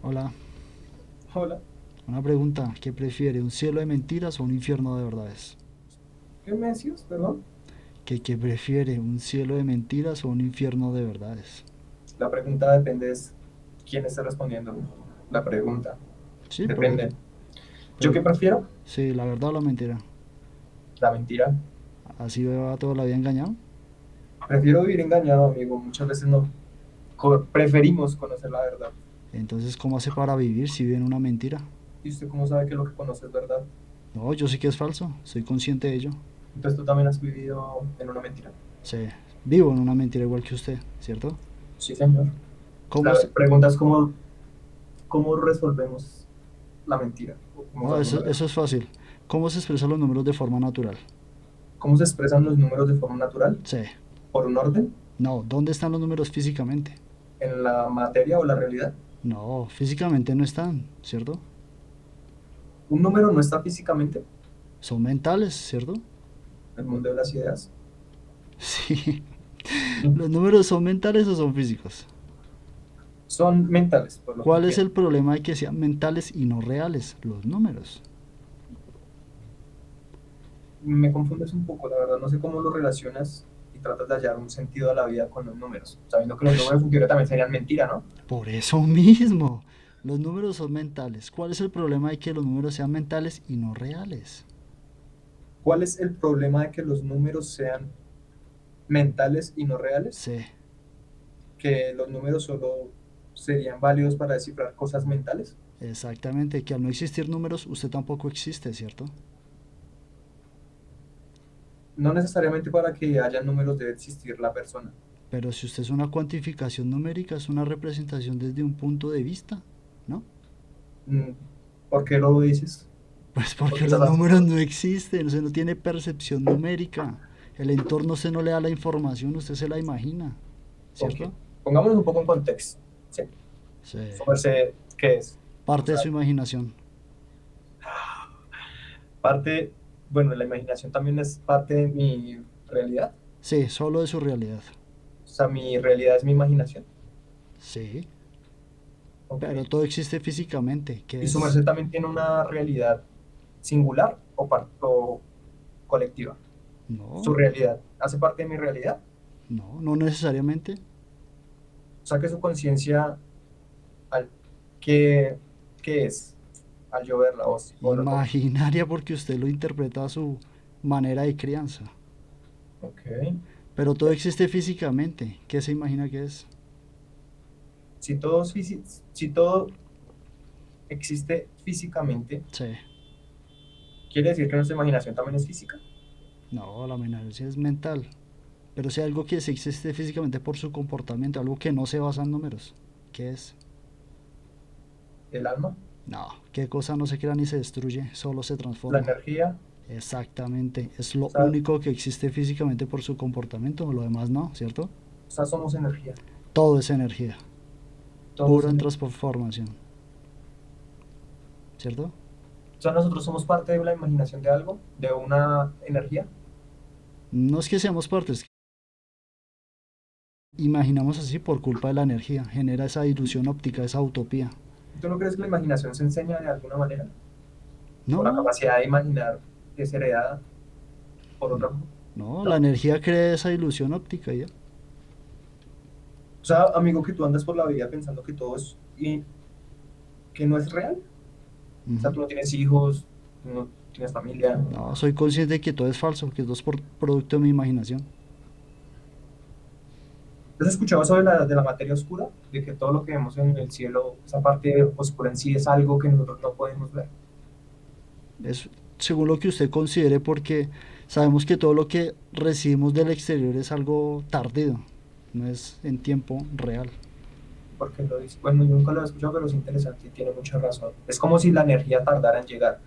Hola, Hola, una pregunta. ¿Qué prefiere, un cielo de mentiras o un infierno de verdades? ¿qué me decías? Perdón. ¿Qué prefiere, un cielo de mentiras o un infierno de verdades? La pregunta depende de quién esté respondiendo. La pregunta Sí, depende. ¿Yo pero qué prefiero? sí, la verdad o la mentira. La mentira. ¿Así va toda la vida engañado? Prefiero vivir engañado, amigo. Muchas veces no. Preferimos conocer la verdad. Entonces, ¿cómo hace para vivir si vive en una mentira? ¿Y usted cómo sabe que lo que conoce es verdad? No, yo sé que es falso, soy consciente de ello. Entonces tú también has vivido en una mentira. Sí, vivo en una mentira igual que usted, ¿cierto? Sí, señor. ¿Cómo La se... pregunta es cómo resolvemos la mentira. O cómo No, resolver. eso es fácil. ¿Cómo se expresan los números de forma natural? ¿Cómo se expresan los números de forma natural? Sí. ¿Por un orden? No, ¿dónde están los números físicamente? ¿En la materia o la realidad? No, físicamente no están, ¿cierto? Un número no está físicamente en Son mentales, ¿cierto? el mundo de las ideas. Sí. ¿Los números son mentales o son físicos? Son mentales, por lo que ¿Cuál es entiendo. el problema de que sean mentales y no reales? Los números. Me confundes un poco, la verdad, no sé cómo lo relacionas y tratas de hallar un sentido a la vida con los números, sabiendo que los Pues números en teoría también serían mentira, ¿no? por eso mismo. Los números son mentales. ¿Cuál es el problema de que los números sean mentales y no reales? ¿Cuál es el problema de que los números sean mentales y no reales? Sí, Que los números solo serían válidos para descifrar cosas mentales, exactamente. Que al no existir números, usted tampoco existe, ¿cierto? no necesariamente para que haya números debe existir la persona. Pero si usted es una cuantificación numérica, es una representación desde un punto de vista, ¿no? Mm, ¿Por qué lo dices? Pues ¿Por qué porque los estás números asustado? no existen, usted no tiene percepción numérica. El entorno usted no le da la información, usted se la imagina, Ok, ¿cierto? pongámonos un poco en contexto. ¿Sí? Sí. Su merced, ¿qué es? O Parte de sea, su imaginación. parte, bueno, la imaginación también es parte de mi realidad. Sí, solo de su realidad. O sea, mi realidad es mi imaginación. Sí, Ok. pero todo existe físicamente, que Y su es... merced también tiene una realidad singular o colectiva. No, Su realidad hace parte de mi realidad. no, no necesariamente. O sea, que su conciencia, al, ¿qué, qué es? Al yo verla o Imaginaria porque usted lo interpreta a su manera de crianza. ok. Pero todo existe físicamente. ¿Qué se imagina que es? Si todo existe físicamente, Sí. quiere decir que nuestra imaginación también es física. No, la imaginación es mental. Pero si algo que se existe físicamente por su comportamiento, algo que no se basa en números, ¿qué es? El alma, No, ¿qué cosa no se crea ni se destruye? Solo se la transforma. energía, Exactamente, es o lo sea, único que existe físicamente por su comportamiento, lo demás no, ¿cierto? somos energía. Todo es energía, Todo es pura en energía. transformación, ¿cierto? O sea, nosotros somos parte de la imaginación de algo, de una energía. No es que seamos partes, imaginamos así por culpa de la energía, genera esa ilusión óptica, esa utopía. ¿Y tú no crees que la imaginación se enseña de alguna manera? ¿O la No, capacidad de imaginar es heredada por no, otra? no, la No. energía crea esa ilusión óptica ya. O sea, amigo, que tú andas por la vida pensando que todo es y que no es real. O sea, Ujú. tú no tienes hijos, tú no tienes familia. No, soy consciente de que todo es falso, que todo es por producto de mi imaginación. ¿Has escuchado sobre de la materia oscura? De que todo lo que vemos en el cielo, esa parte oscura en sí es algo que nosotros no podemos ver. Es según lo que usted considere porque sabemos que todo lo que recibimos del exterior es algo tardío, no es en tiempo real. Porque lo dice. Bueno, yo nunca lo he escuchado, pero es interesante y tiene mucha razón. Es como si la energía tardara en llegar.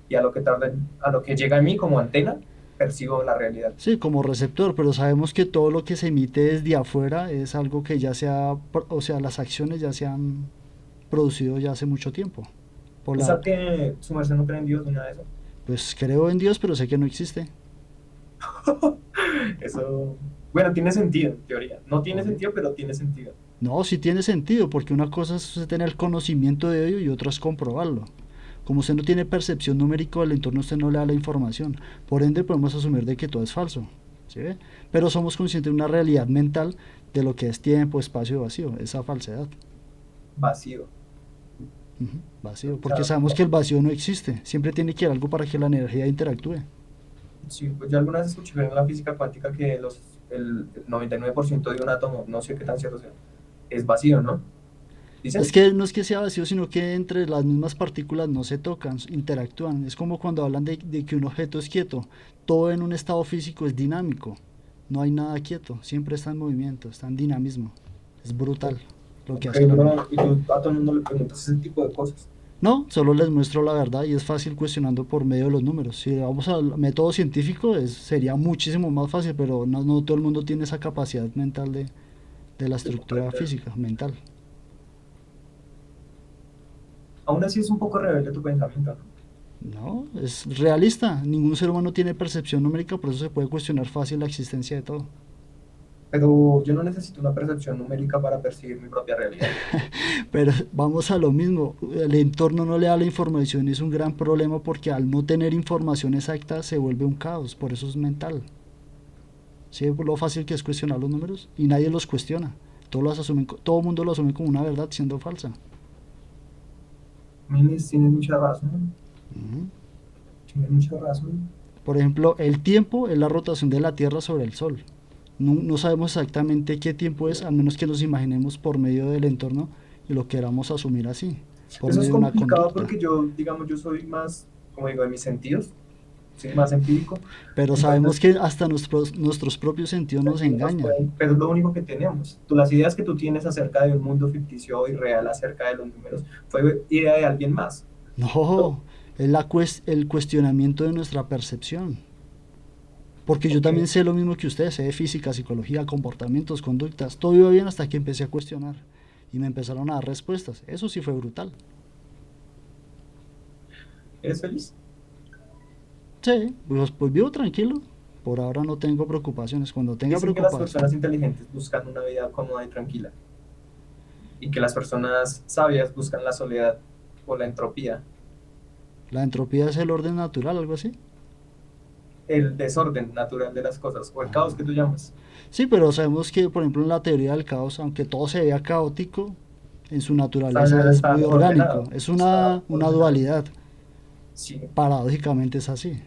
Y a lo que tarda, a lo que llega a mí como antena, percibo la realidad. Sí, como receptor, pero sabemos que todo lo que se emite desde afuera es algo que ya se ha, o sea, las acciones ya se han producido ya hace mucho tiempo. Por O la, sea que su merced no cree en Dios ni nada de eso. pues creo en Dios, pero sé que no existe, Eso, bueno, tiene sentido en teoría. No tiene obvio. sentido, pero tiene sentido. No, sí tiene sentido, porque una cosa es usted tener conocimiento de ello y otra es comprobarlo. Como usted no tiene percepción numérica del entorno, usted no le da la información. Por ende, podemos asumir de que todo es falso. ¿Sí ve? Pero somos conscientes de una realidad mental de lo que es tiempo, espacio y vacío, esa falsedad. Vacío. Ujú, vacío, O porque sea, sabemos que el vacío no existe. Siempre tiene que haber algo para que la energía interactúe. sí, pues yo alguna vez escuché en la física cuántica que el 99% de un átomo, no sé qué tan cierto sea, es vacío, ¿no? Es Dicen. que no es que sea vacío, sino que entre las mismas partículas no se tocan, interactúan. Es como cuando hablan de que un objeto es quieto. Todo en un estado físico es dinámico. No hay nada quieto, siempre está en movimiento, está en dinamismo. Es brutal lo que Ok, hace el hombre. bro, y tú a todo el mundo le preguntas ese tipo de cosas. No, solo les muestro la verdad y es fácil cuestionando por medio de los números. Si vamos al método científico sería muchísimo más fácil, pero no todo el mundo tiene esa capacidad mental de la De estructura comprender. física, mental. Aún así es un poco rebelde tu pensamiento, ¿no? No, es realista. Ningún ser humano tiene percepción numérica, por eso se puede cuestionar fácil la existencia de todo. Pero yo no necesito una percepción numérica para percibir mi propia realidad. Pero vamos a lo mismo, el entorno no le da la información y es un gran problema porque al no tener información exacta se vuelve un caos, por eso es mental. ¿Sí? Lo fácil que es cuestionar los números y nadie los cuestiona. Todo el mundo lo asume como una verdad siendo falsa. Tienes mucha razón, Ujú. tienes mucha razón. Por ejemplo, el tiempo es la rotación de la Tierra sobre el Sol. No sabemos exactamente qué tiempo es, a menos que nos imaginemos por medio del entorno y lo queramos asumir así, por Eso es medio de una complicado conducta. porque yo, digamos, yo soy más, como digo, de mis sentidos, soy más empírico. Pero sabemos Entonces, que hasta nuestros propios sentidos nos sentidos engañan. pueden, pero es lo único que tenemos. Las ideas que tú tienes acerca de un mundo ficticio y real, acerca de los números, fue idea de alguien más. ¿No? No, es el cuestionamiento de nuestra percepción. Porque yo Ok, también sé lo mismo que usted, sé de física, psicología, comportamientos, conductas. Todo iba bien hasta que empecé a cuestionar. Y me empezaron a dar respuestas. Eso sí fue brutal. ¿eres feliz? Sí, pues vivo tranquilo. Por ahora no tengo preocupaciones. Cuando tenga Dicen que las preocupaciones. personas inteligentes buscan una vida cómoda y tranquila, y que las personas sabias buscan la soledad o la entropía, La entropía es el orden natural, algo así. el desorden natural de las cosas, o el caos que tú llamas. Sí, pero sabemos que, por ejemplo, en la teoría del caos, aunque todo se vea caótico, en su naturaleza es Está muy orgánico. ordenado, Es está una ordenado. dualidad. Sí. Paradójicamente es así.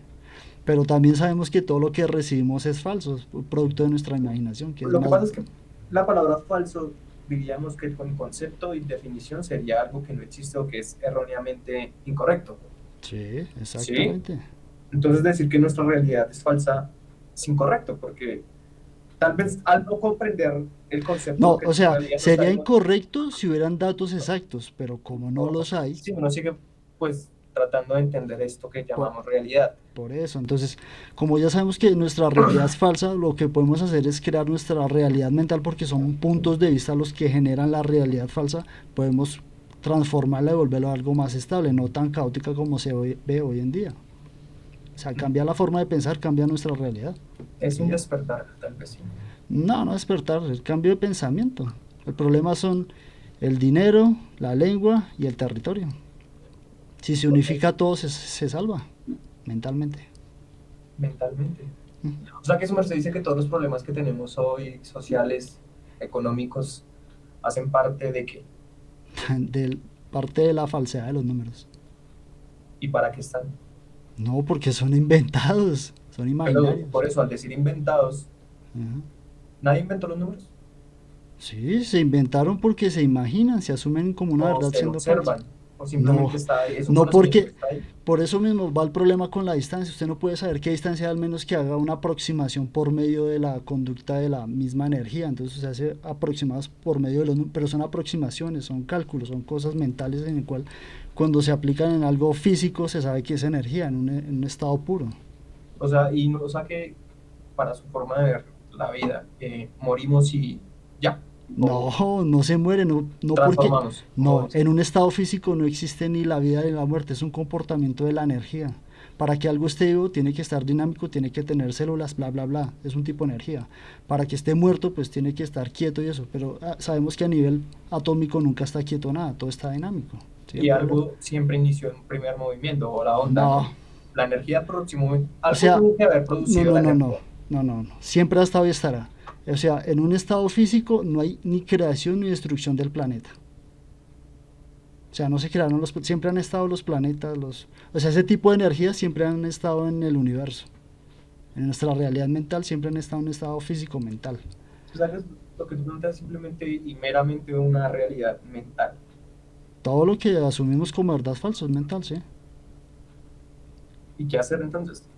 Pero también sabemos que todo lo que recibimos es falso, es producto de nuestra imaginación, que es Lo que más... pasa es que la palabra falso, diríamos que con concepto y definición sería algo que no existe o que es erróneamente incorrecto. Sí, ¿Sí? exactamente. Entonces decir que nuestra realidad es falsa es incorrecto, porque tal vez al no comprender el concepto No, que o en sea, realidad no sería sabemos, incorrecto si hubieran datos exactos, pero como no los hay, sí, uno sigue pues tratando de entender esto que por, llamamos realidad. por eso. Entonces, como ya sabemos que nuestra realidad es falsa, lo que podemos hacer es crear nuestra realidad mental porque son puntos de vista los que generan la realidad falsa. Podemos transformarla y volverlo a algo más estable, no tan caótica como ve hoy en día. O sea, cambia la forma de pensar, cambia nuestra realidad. Es Y un ya. despertar, tal vez sí. No, no despertar, el cambio de pensamiento. El problema son el dinero, la lengua y el territorio. Si se Ok, unifica todo, se salva mentalmente. mentalmente. O sea que su merced dice que todos los problemas que tenemos hoy, sociales, económicos, hacen parte de qué De parte de la falsedad de los números. y para qué están. No, porque son inventados, son Pero imaginarios. por eso, al decir inventados, Ajá. nadie inventó los números Sí, se inventaron porque se imaginan, se asumen como una o verdad se siendo falsa. observan o simplemente No, está ahí, es un no conocimiento que porque está ahí. por eso mismo va el problema con la distancia. Usted no puede saber qué distancia al menos que haga una aproximación por medio de la conducta de la misma energía. Entonces se hace aproximadas por medio de pero son aproximaciones, son cálculos, son cosas mentales en el cual cuando se aplican en algo físico se sabe que es energía en un estado puro. O sea, y no, o sea que para su forma de ver la vida, morimos y ya, o No, no se muere, no porque transformamos, como no, dicen. en un estado físico no existe ni la vida ni la muerte, es un comportamiento de la energía. Para que algo esté vivo tiene que estar dinámico, tiene que tener células, bla, bla, bla, es un tipo de energía. Para que esté muerto, pues tiene que estar quieto y eso, pero sabemos que a nivel atómico nunca está quieto nada, todo está dinámico. ¿Sí? Y algo siempre inició en un primer movimiento, o la onda, ¿no? No, La energía próximo, o algo sea, tuvo que haber no, producido no, la no, no, energía. no, no, no, siempre ha estado y estará. O sea, en un estado físico no hay ni creación ni destrucción del planeta. O sea, no se crearon siempre han estado los planetas, o sea, ese tipo de energías siempre han estado en el universo. En nuestra realidad mental siempre han estado en un estado físico-mental. O sea, lo que tú planteas es simplemente y meramente una realidad mental. Todo lo que asumimos como verdad falso es mental, ¿sí? ¿Y qué hacer entonces?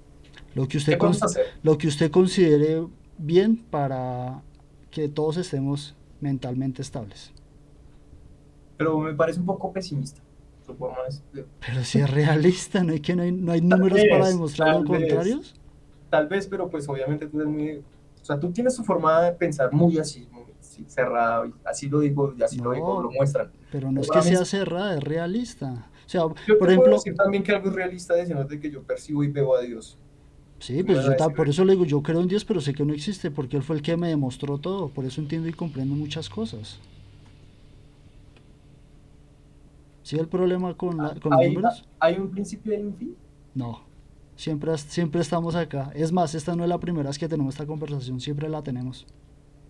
Lo que ¿Qué usted, podemos hacer? lo que usted considere bien para que todos estemos mentalmente estables. Pero me parece un poco pesimista su forma Pero si es realista, no hay números para demostrar lo tal vez, contrario. tal vez, pero pues obviamente tú eres muy, o sea, tú tienes tu forma de pensar muy así, muy así, cerrada, y así lo digo, y así lo digo, No, lo muestran. pero no Pero es que para mí, sea cerrada, es realista. O sea, yo por te puedo ejemplo, decir también que algo es realista diciéndote que yo percibo y veo a Dios. sí, Tú me pues vas a decir, por eso le digo, yo creo en Dios, pero sé que no existe, porque Él fue el que me demostró todo, por eso entiendo y comprendo muchas cosas. ¿Sí el problema con los ¿hay, números? hay un principio y hay un fin? No, siempre estamos acá. Es más, esta no es la primera vez que tenemos esta conversación, siempre la tenemos.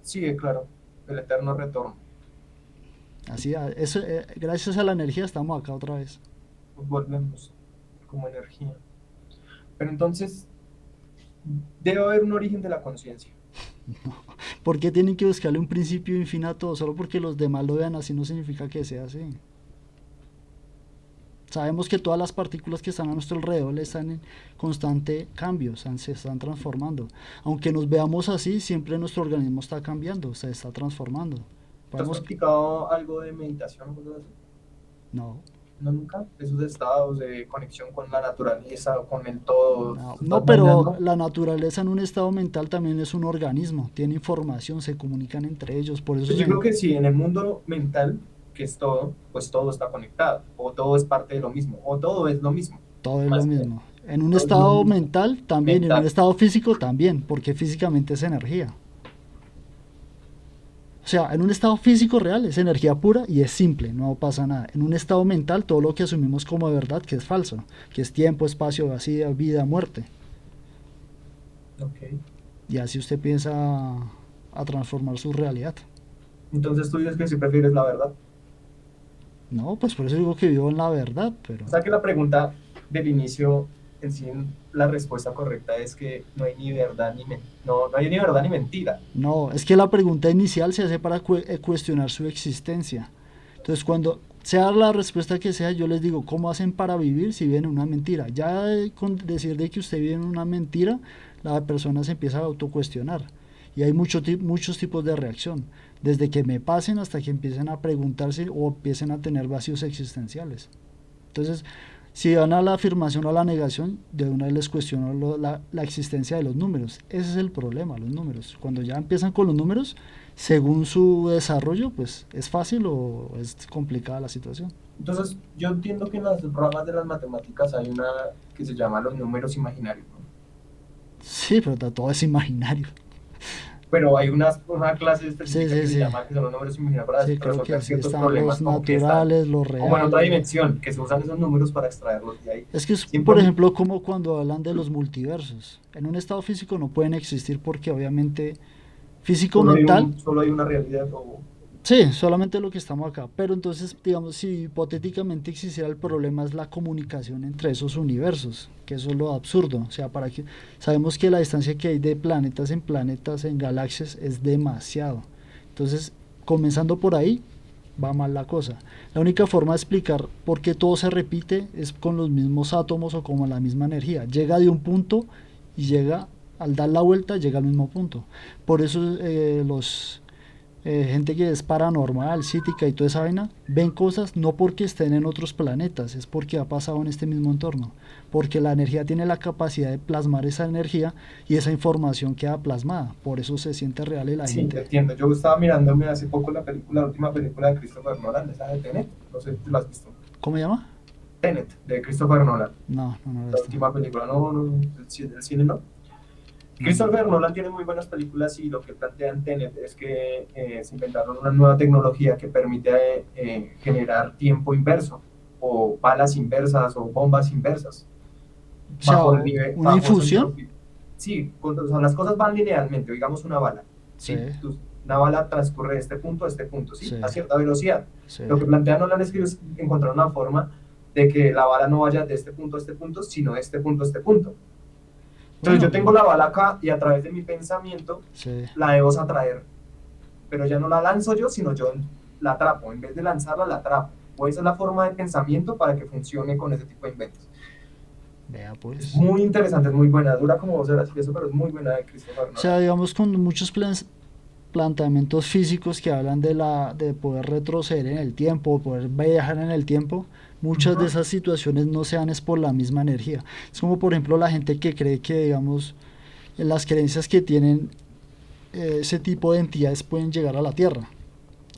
Sí, claro, el eterno retorno. Así, gracias a la energía estamos acá otra vez. Pues volvemos como energía. Pero entonces, debe haber un origen de la conciencia. ¿Por qué tienen que buscarle un principio infinito a todo? Solo porque los demás lo vean así no significa que sea así. Sabemos que todas las partículas que están a nuestro alrededor están en constante cambio, se están transformando. Aunque nos veamos así, siempre nuestro organismo está cambiando, se está transformando. ¿Tú has Podemos, practicado algo de meditación o cosas así? no, No, nunca. Esos estados de conexión con la naturaleza, con el todo. no, Tú estás no, pero bailando. la naturaleza en un estado mental también es un organismo, tiene información, se comunican entre ellos, por eso Pues yo creo que sí, en el mundo mental, que es todo, pues todo está conectado, o todo es parte de lo mismo, o todo es lo mismo, todo es lo más bien, mismo. En un todo es lo estado mismo, mental también y en un mental. estado físico también, porque físicamente es energía. O sea, en un estado físico real es energía pura y es simple, no pasa nada. En un estado mental todo lo que asumimos como verdad que es falso, que es tiempo, espacio, vacío, vida, muerte. Ok. Y así usted piensa a transformar su realidad. Entonces tú dices que si prefieres la verdad. No, pues por eso digo que vivo en la verdad, pero O sea que la pregunta del inicio, en sí, la respuesta correcta es que no hay ni verdad ni no, no hay ni verdad ni mentira. no, es que la pregunta inicial se hace para cuestionar su existencia. Entonces, cuando sea la respuesta que sea, yo les digo, ¿cómo hacen para vivir si viven en una mentira? Ya con decir de que usted vive en una mentira, la persona se empieza a autocuestionar. Y hay muchos tipos de reacción, desde que me pasen hasta que empiecen a preguntarse o empiecen a tener vacíos existenciales. Entonces, si van a la afirmación o a la negación, de una vez les cuestiono la existencia de los números. Ese es el problema, los números. Cuando ya empiezan con los números, según su desarrollo, pues es fácil o es complicada la situación. Entonces yo entiendo que en las ramas de las matemáticas hay una que se llama los números imaginarios, ¿no? Sí, pero todo es imaginario. Pero hay una clase Sí, específica sí, que se sí. llama, que son los números imaginarios Sí, para creo que resolver sí. ciertos Están los problemas, como que están naturales, los como en otra reales. dimensión, que se usan esos números para extraerlos de ahí. Es que es, Siempre, por ejemplo, como cuando hablan de los multiversos. En un estado físico no pueden existir porque obviamente físico-mental. solo hay una realidad, Sí, solamente lo que estamos acá. Pero entonces, digamos, si hipotéticamente existiera el problema es la comunicación entre esos universos, que eso es lo absurdo. O sea, para que sabemos que la distancia que hay de planetas, en galaxias, es demasiado. Entonces, comenzando por ahí, va mal la cosa. La única forma de explicar por qué todo se repite es con los mismos átomos o con la misma energía. Llega de un punto y llega, al dar la vuelta, llega al mismo punto. Por eso los gente que es paranormal, psíquica y toda esa vaina, ven cosas no porque estén en otros planetas, es porque ha pasado en este mismo entorno, porque la energía tiene la capacidad de plasmar esa energía y esa información queda plasmada, por eso se siente real y la sí, te gente... entiendo. Yo estaba mirándome hace poco la última película de Christopher Nolan, esa de Tenet, no sé si la has visto. ¿Cómo se llama? Tenet, de Christopher Nolan. No, no, no, La última película, no, no, del cine no. Christopher Nolan tiene muy buenas películas y lo que plantea en Tenet es que se inventaron una nueva tecnología que permite generar tiempo inverso, o balas inversas, o bombas inversas, o sea, bajo el nivel, una bajo infusión. sí, o sea, las cosas van linealmente, digamos una bala, Sí, ¿sí? Una bala transcurre de este punto, ¿sí? sí, A cierta velocidad. sí. Lo que plantea Nolan es que ellos encontraron una forma de que la bala no vaya de este punto a este punto, sino de este punto a este punto. Entonces Bueno, yo tengo la bala acá y a través de mi pensamiento sí. la debo atraer, pero ya no la lanzo yo, sino yo la atrapo, en vez de lanzarla la atrapo. O esa es la forma de pensamiento para que funcione con ese tipo de inventos. Vea Es pues. muy interesante, es muy buena, dura como 2 horas y eso, pero es muy buena de Christopher O sea, Nolan. digamos con muchos planteamientos físicos que hablan de poder retroceder en el tiempo, poder viajar en el tiempo, muchas de Uh-huh. esas situaciones no se dan es por la misma energía. Es como por ejemplo la gente que cree que, digamos, en las creencias que tienen ese tipo de entidades pueden llegar a la Tierra.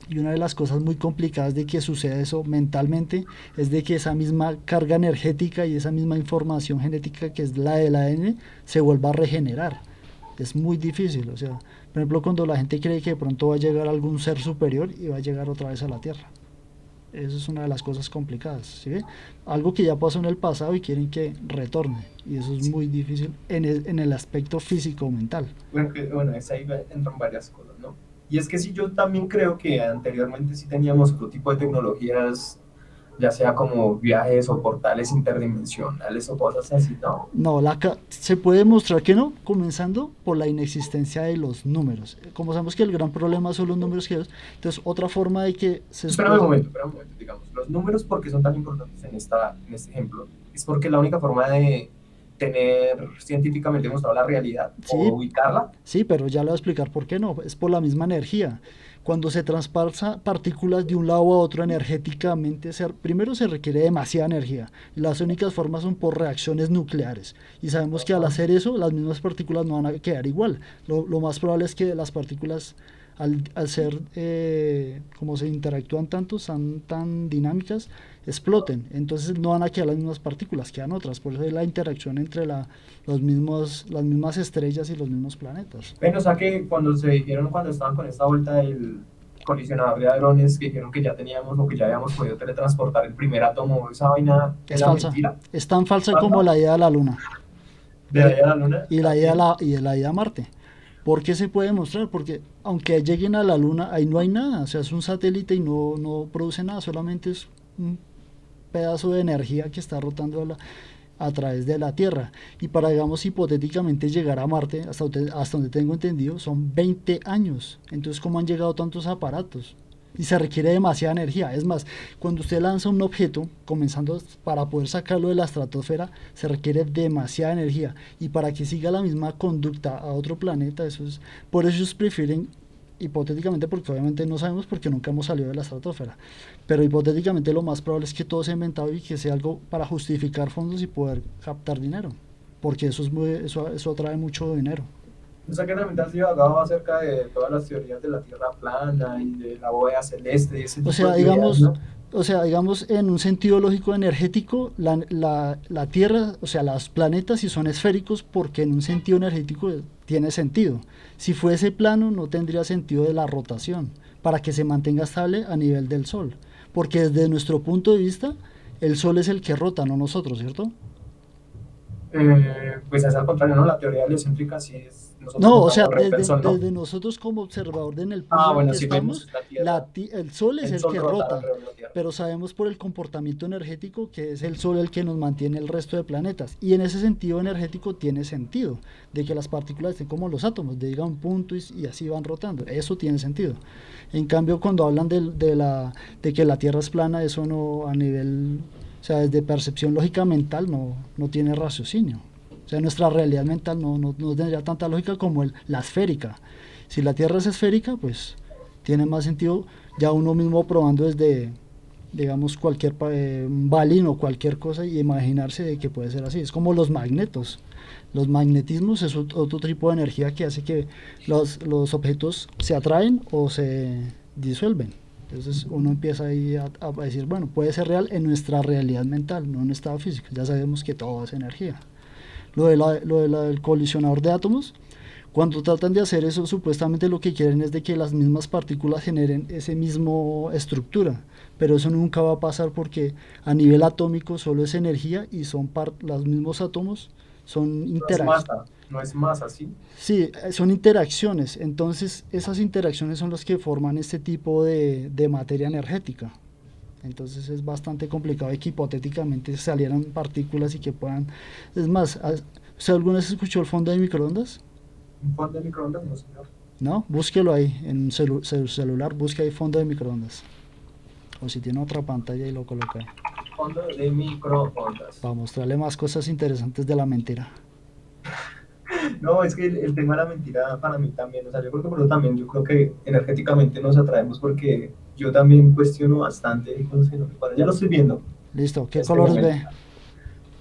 Y una de las cosas muy complicadas de que suceda eso mentalmente es de que esa misma carga energética y esa misma información genética que es la del ADN se vuelva a regenerar. Es muy difícil, o sea, por ejemplo, cuando la gente cree que de pronto va a llegar algún ser superior y va a llegar otra vez a la Tierra. Eso es una de las cosas complicadas, ¿sí ve? Algo que ya pasó en el pasado y quieren que retorne. Y eso es muy difícil en el aspecto físico-mental. Bueno, es ahí entran varias cosas, ¿no? Y es que sí, yo también creo que anteriormente sí teníamos otro tipo de tecnologías, ya sea como viajes o portales interdimensionales o cosas así, ¿no? No, se puede demostrar que no, comenzando por la inexistencia de los números. Como sabemos que el gran problema son los números giros, entonces otra forma de que se Espérame un momento, digamos, los números, ¿por qué son tan importantes en este ejemplo? Es porque la única forma de tener científicamente demostrado la realidad o sí, ubicarla. sí, pero ya le voy a explicar por qué no. Es por la misma energía. Cuando se transporta partículas de un lado a otro energéticamente, primero se requiere demasiada energía. Las únicas formas son por reacciones nucleares. Y sabemos que al Ajá. hacer eso, las mismas partículas no van a quedar igual. Lo más probable es que las partículas, al ser, como se interactúan tanto, son tan dinámicas, exploten. Entonces no van a quedar las mismas partículas, quedan otras. Por eso es la interacción entre las mismas estrellas y los mismos planetas. Bueno, o sea que cuando se dijeron, cuando estaban con esta vuelta del colisionador de hadrones, que dijeron que ya teníamos o que ya habíamos podido teletransportar el primer átomo, esa vaina Es era falsa. mentira, Es tan falsa como ¿falsa? la ida a la Luna De ahí a la luna, y así. la ida a Marte. ¿Por qué se puede demostrar? Porque aunque lleguen a la Luna, ahí no hay nada. O sea, es un satélite y no produce nada. Solamente es un pedazo de energía que está rotando a través de la Tierra. Y para, digamos, hipotéticamente llegar a Marte, hasta donde tengo entendido, son 20 años. Entonces, ¿cómo han llegado tantos aparatos? Y se requiere demasiada energía. Es más, cuando usted lanza un objeto, comenzando para poder sacarlo de la estratosfera, se requiere demasiada energía. Y para que siga la misma conducta a otro planeta, por eso ellos prefieren, hipotéticamente, porque obviamente no sabemos porque nunca hemos salido de la estratosfera, pero hipotéticamente lo más probable es que todo sea inventado y que sea algo para justificar fondos y poder captar dinero, porque eso atrae mucho dinero. O sea que también has divagado acerca de todas las teorías de la Tierra plana y de la bóveda celeste y ese O tipo sea, de ideas, digamos, ¿no? en un sentido lógico energético, la Tierra, o sea, los planetas sí son esféricos porque en un sentido energético tiene sentido. Si fuese plano, no tendría sentido de la rotación, para que se mantenga estable a nivel del Sol. Porque desde nuestro punto de vista, el Sol es el que rota, no nosotros, ¿cierto? Pues es al contrario, ¿no? La teoría heliocéntrica sí es, nosotros No, o rotamos sea, alrededor del Sol, ¿no? desde nosotros como observador en el punto Ah, en el bueno, que si vemos estamos, la Tierra, el Sol es el el Sol que rota rota, alrededor de la Tierra. pero sabemos por el comportamiento energético que es el Sol el que nos mantiene el resto de planetas. Y en ese sentido energético tiene sentido, de que las partículas estén como los átomos, de llegar a un punto y así van rotando. Eso tiene sentido. En cambio, cuando hablan de que la Tierra es plana, eso no a nivel, o sea, desde percepción lógica mental no tiene raciocinio. O sea, nuestra realidad mental no tendría tanta lógica como la esférica. Si la Tierra es esférica, pues tiene más sentido ya uno mismo probando desde, digamos, un balín o cualquier cosa y imaginarse de que puede ser así. Es como los magnetos. Los magnetismos es otro tipo de energía que hace que los objetos se atraen o se disuelven. Entonces uno empieza ahí a decir, bueno, puede ser real en nuestra realidad mental, no en estado físico. Ya sabemos que todo es energía. Del colisionador de átomos, cuando tratan de hacer eso, supuestamente lo que quieren es de que las mismas partículas generen ese mismo estructura, pero eso nunca va a pasar porque a nivel atómico solo es energía y son los mismos átomos, son No es interacciones. masa, no es masa, ¿sí? Sí, son interacciones, entonces esas interacciones son las que forman este tipo de materia energética. Entonces es bastante complicado que hipotéticamente salieran partículas y que puedan... Es más, ¿usted alguna vez escuchó el fondo de microondas? Un fondo de microondas, no, señor. ¿No? Búsquelo ahí, en un celular, busque ahí fondo de microondas. O si tiene otra pantalla y lo coloca ahí. Fondo de microondas. Para mostrarle más cosas interesantes de la mentira. No, es que el tema de la mentira para mí también, o sea, yo creo que por eso también, yo creo que energéticamente nos atraemos porque yo también cuestiono bastante con ese nombre. Bueno, ya lo estoy viendo Listo, en ¿qué este colores momento. ve?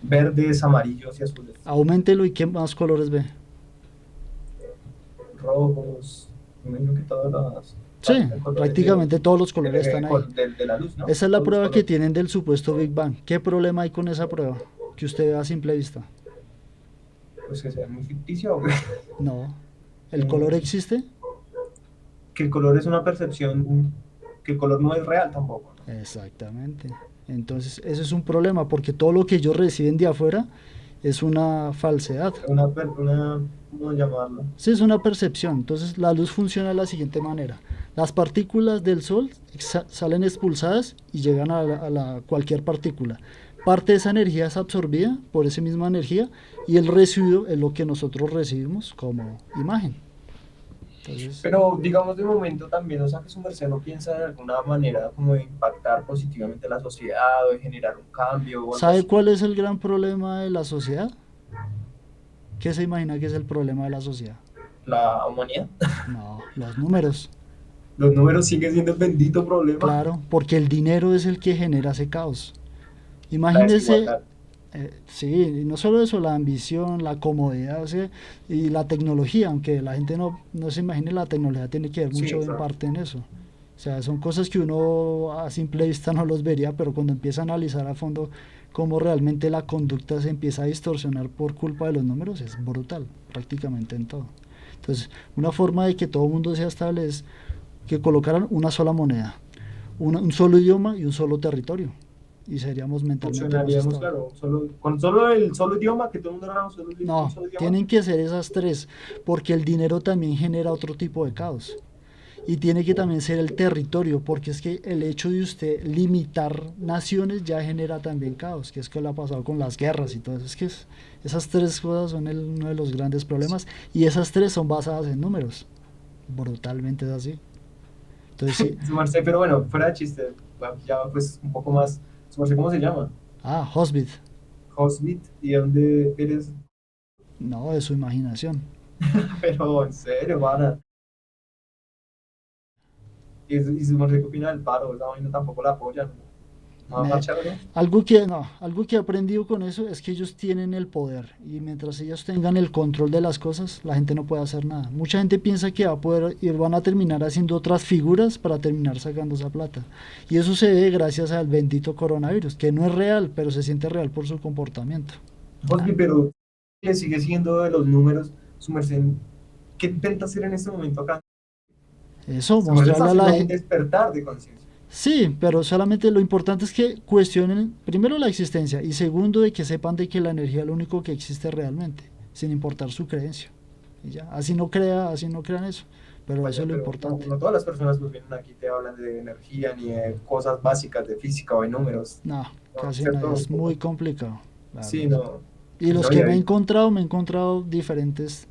Verdes, amarillos y azules. Auméntelo y ¿qué más colores ve? Rojos, me imagino que todas las Sí, colores prácticamente todos los colores están ahí. de la luz, ¿no? Esa es la Todos los prueba que colores. tienen del supuesto Big Bang. ¿Qué problema hay con esa prueba? Que usted ve a simple vista. Pues que sea muy ficticio, güey. No. ¿El color existe? Que el color es una percepción, que el color no es real tampoco, ¿no? Exactamente. Entonces, ese es un problema porque todo lo que ellos reciben de afuera es una falsedad. ¿Cómo llamarlo? Sí, es una percepción. Entonces, la luz funciona de la siguiente manera. Las partículas del Sol salen expulsadas y llegan a cualquier partícula. Parte de esa energía es absorbida por esa misma energía y el residuo es lo que nosotros recibimos como imagen. Entonces, Pero digamos de momento también, o sea, que su merced no piensa de alguna manera como de impactar positivamente la sociedad o de generar un cambio o algo ¿sabe así. cuál es el gran problema de la sociedad? ¿Qué se imagina que es el problema de la sociedad? La humanidad. No, los números. Los números siguen siendo el bendito problema. Claro, porque el dinero es el que genera ese caos. La Imagínese, desigualdad. sí, y no solo eso, la ambición, la comodidad, o sea, y la tecnología, aunque la gente no se imagine, la tecnología tiene que ver Sí, mucho en claro. parte en eso. O sea, son cosas que uno a simple vista no los vería, pero cuando empieza a analizar a fondo cómo realmente la conducta se empieza a distorsionar por culpa de los números, es brutal, prácticamente en todo. Entonces, una forma de que todo el mundo sea estable es que colocaran una sola moneda, un solo idioma y un solo territorio, y seríamos mentalmente más Funcionaríamos, estables. claro, con solo el solo idioma, que todo el mundo habla un No, solo idioma. tienen que ser esas tres, porque el dinero también genera otro tipo de caos. Y tiene que también ser el territorio, porque es que el hecho de usted limitar naciones ya genera también caos, que es que lo ha pasado con las guerras y todo eso. Es que esas tres cosas son uno de los grandes problemas, y esas tres son basadas en números. Brutalmente es así. Entonces, sí. Su merced, pero bueno, fuera de chiste, ya pues un poco más. Su merced, ¿cómo se llama? Hosbit. Hosbit, ¿y dónde eres? No, de su imaginación. Pero en serio, van. Y su merced, ¿qué opina del paro? Esa vaina tampoco la apoyan. No va a Me, marchar, ¿no? algo que he aprendido con eso es que ellos tienen el poder y mientras ellos tengan el control de las cosas, la gente no puede hacer nada. Mucha gente piensa que va a poder y van a terminar haciendo otras figuras para terminar sacando esa plata. Y eso se ve gracias al bendito coronavirus, que no es real, pero se siente real por su comportamiento. Hosbit, pero que sigue siendo de los números, su merced, ¿qué intenta hacer en este momento acá? Eso, Su merced está mostrarle a la haciendo un gente. despertar de conciencia. Sí, pero solamente lo importante es que cuestionen primero la existencia y segundo de que sepan de que la energía es lo único que existe realmente, sin importar su creencia. Y ya, así no crean eso, pero eso Vaya, es lo pero no, importante. no todas las personas que vienen aquí te hablan de energía ni de cosas básicas de física o de números. No, No, casi no, ¿cierto? es muy complicado, la Sí, verdad. no. Y los No, que me he encontrado diferentes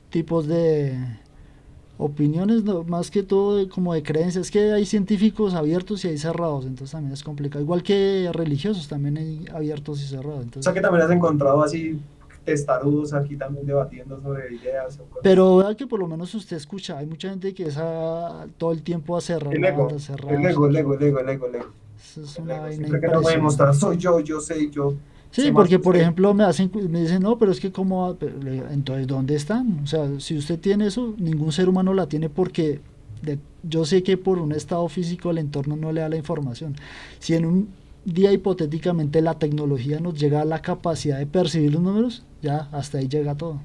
tipos de opiniones, no, más que todo como de creencias, que hay científicos abiertos y hay cerrados, entonces también es complicado. Igual que religiosos, también hay abiertos y cerrados. o sea Entonces, que también has encontrado así testarudos aquí también debatiendo sobre ideas o cosas. pero vea que por lo menos usted escucha, hay mucha gente que es todo el tiempo a cerrar El la ego, banda, cerrado, el ego. eso es El una ego. vaina Siempre que no me demostrar, impresionante. soy yo sé, yo sé Sí, más porque que por usted. ejemplo me dicen, no, pero es que como, entonces, ¿dónde están? O sea, si usted tiene eso, ningún ser humano la tiene porque yo sé que por un estado físico el entorno no le da la información. Si en un día hipotéticamente la tecnología nos llega a la capacidad de percibir los números, ya hasta ahí llega todo.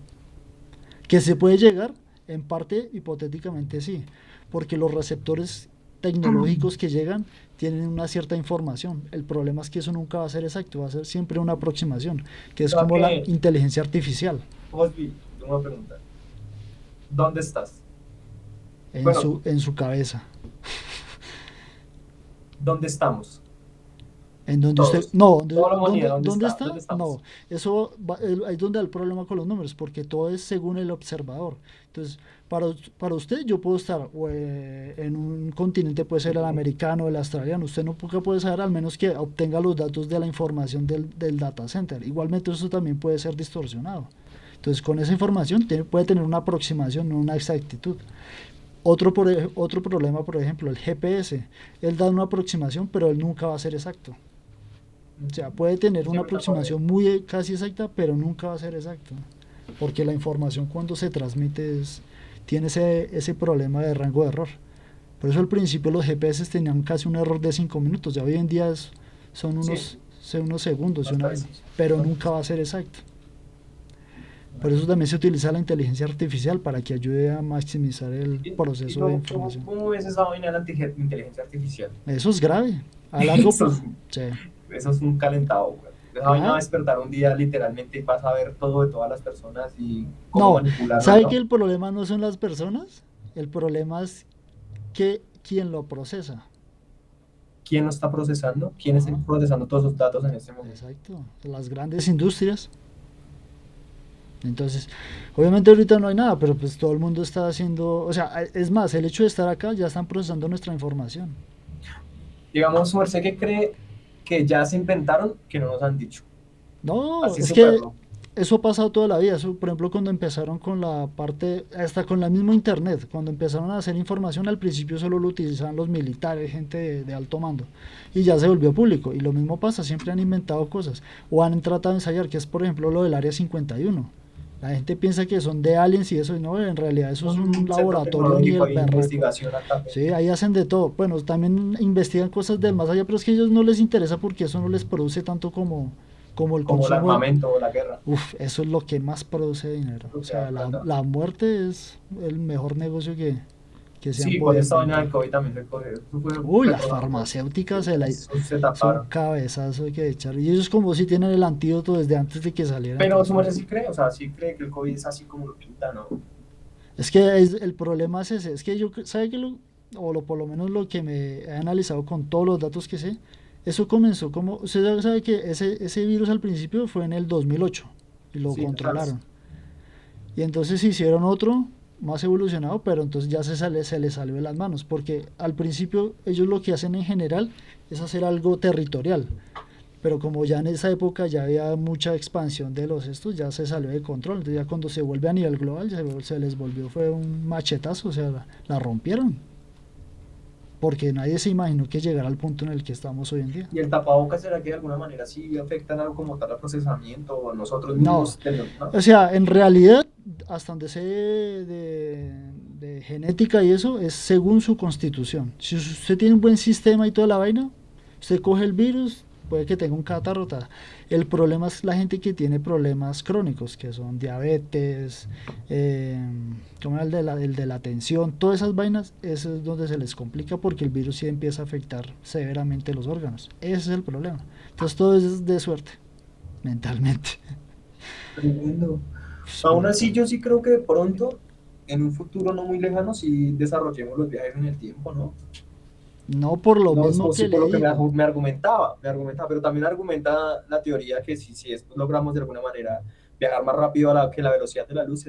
Que se puede llegar, en parte hipotéticamente sí, porque los receptores tecnológicos que llegan tienen una cierta información. El problema es que eso nunca va a ser exacto, va a ser siempre una aproximación, que es como la inteligencia artificial. Osby, tengo una pregunta. ¿Dónde estás? En su cabeza. ¿Dónde estamos? En donde Todos. usted, no, Toda la humanidad, ¿dónde está? ¿Dónde estamos? No, ahí es donde hay el problema con los números, porque todo es según el observador. Entonces, para usted yo puedo estar en un continente, puede ser el americano, el australiano, usted nunca puede saber al menos que obtenga los datos de la información del data center. Igualmente eso también puede ser distorsionado. Entonces, con esa información puede tener una aproximación, no una exactitud. Otro problema, por ejemplo, el GPS, él da una aproximación, pero él nunca va a ser exacto. O sea, puede tener una aproximación muy casi exacta, pero nunca va a ser exacto. Porque la información cuando se transmite tiene ese problema de rango de error. Por eso al principio los GPS tenían casi un error de 5 minutos, ya hoy en día son unos segundos, pero nunca va a ser exacto. Por eso también se utiliza la inteligencia artificial para que ayude a maximizar el proceso de información. ¿Cómo ves esa vaina de la inteligencia artificial? Eso es grave. A largo plazo. Eso es un calentado, güey. Esa vaina va a despertar un día literalmente y vas a ver todo de todas las personas y cómo manipularlo. ¿Sabe que el problema no son las personas? El problema es que quién lo procesa. ¿Quién lo está procesando? ¿Quién está procesando todos esos datos en este momento? Exacto. Las grandes industrias. Entonces, obviamente ahorita no hay nada, pero pues todo el mundo está haciendo, o sea, es más, el hecho de estar acá ya están procesando nuestra información. Digamos, Merced, ¿qué cree que ya se inventaron que no nos han dicho? No, es que eso ha pasado toda la vida. Eso, por ejemplo, cuando empezaron con la parte, hasta con la misma internet, cuando empezaron a hacer información, al principio solo lo utilizaban los militares, gente de alto mando, y ya se volvió público. Y lo mismo pasa, siempre han inventado cosas, o han tratado de ensayar, que es por ejemplo lo del Área 51. La gente piensa que son de aliens y eso, y no, en realidad eso es un laboratorio ni el perro. Sí, ahí hacen de todo. Bueno, también investigan cosas del más allá, pero es que a ellos no les interesa porque eso no les produce tanto como el consumo. El armamento o la guerra. Eso es lo que más produce dinero. O sea, la muerte es el mejor negocio que se han podido. Sí, con esta vaina del COVID también se coge. Las farmacéuticas son cabezazo que echar. Y ellos como si tienen el antídoto desde antes de que salieran. Pero su merced sí cree, o sea, sí cree que el COVID es así como lo pinta, ¿no? Es que el problema es ese. Es que yo, ¿sabe que por lo menos lo que me he analizado con todos los datos que sé, eso comenzó como, usted sabe que ese virus al principio fue en el 2008 y lo controlaron. Y entonces hicieron otro más evolucionado, pero entonces ya se le salió de las manos, porque al principio ellos lo que hacen en general es hacer algo territorial, pero como ya en esa época ya había mucha expansión de estos, ya se salió de control. Entonces ya cuando se vuelve a nivel global se les volvió, fue un machetazo, o sea, la rompieron. Porque nadie se imaginó que llegara al punto en el que estamos hoy en día. ¿Y el tapabocas será que de alguna manera sí afecta en algo como tal al procesamiento o nosotros mismos? No. O sea, en realidad, hasta donde sé de genética y eso, es según su constitución. Si usted tiene un buen sistema y toda la vaina, usted coge el virus, puede que tenga un catarro. El problema es la gente que tiene problemas crónicos, que son diabetes, como el de la tensión, todas esas vainas, eso es donde se les complica porque el virus sí empieza a afectar severamente los órganos. Ese es el problema. Entonces todo es de suerte, mentalmente. Tremendo. Aún así yo sí creo que de pronto, en un futuro no muy lejano, sí desarrollemos los viajes en el tiempo, ¿no? No por lo mismo que por lo que me argumentaba, pero también argumenta la teoría que si logramos de alguna manera viajar más rápido que la velocidad de la luz,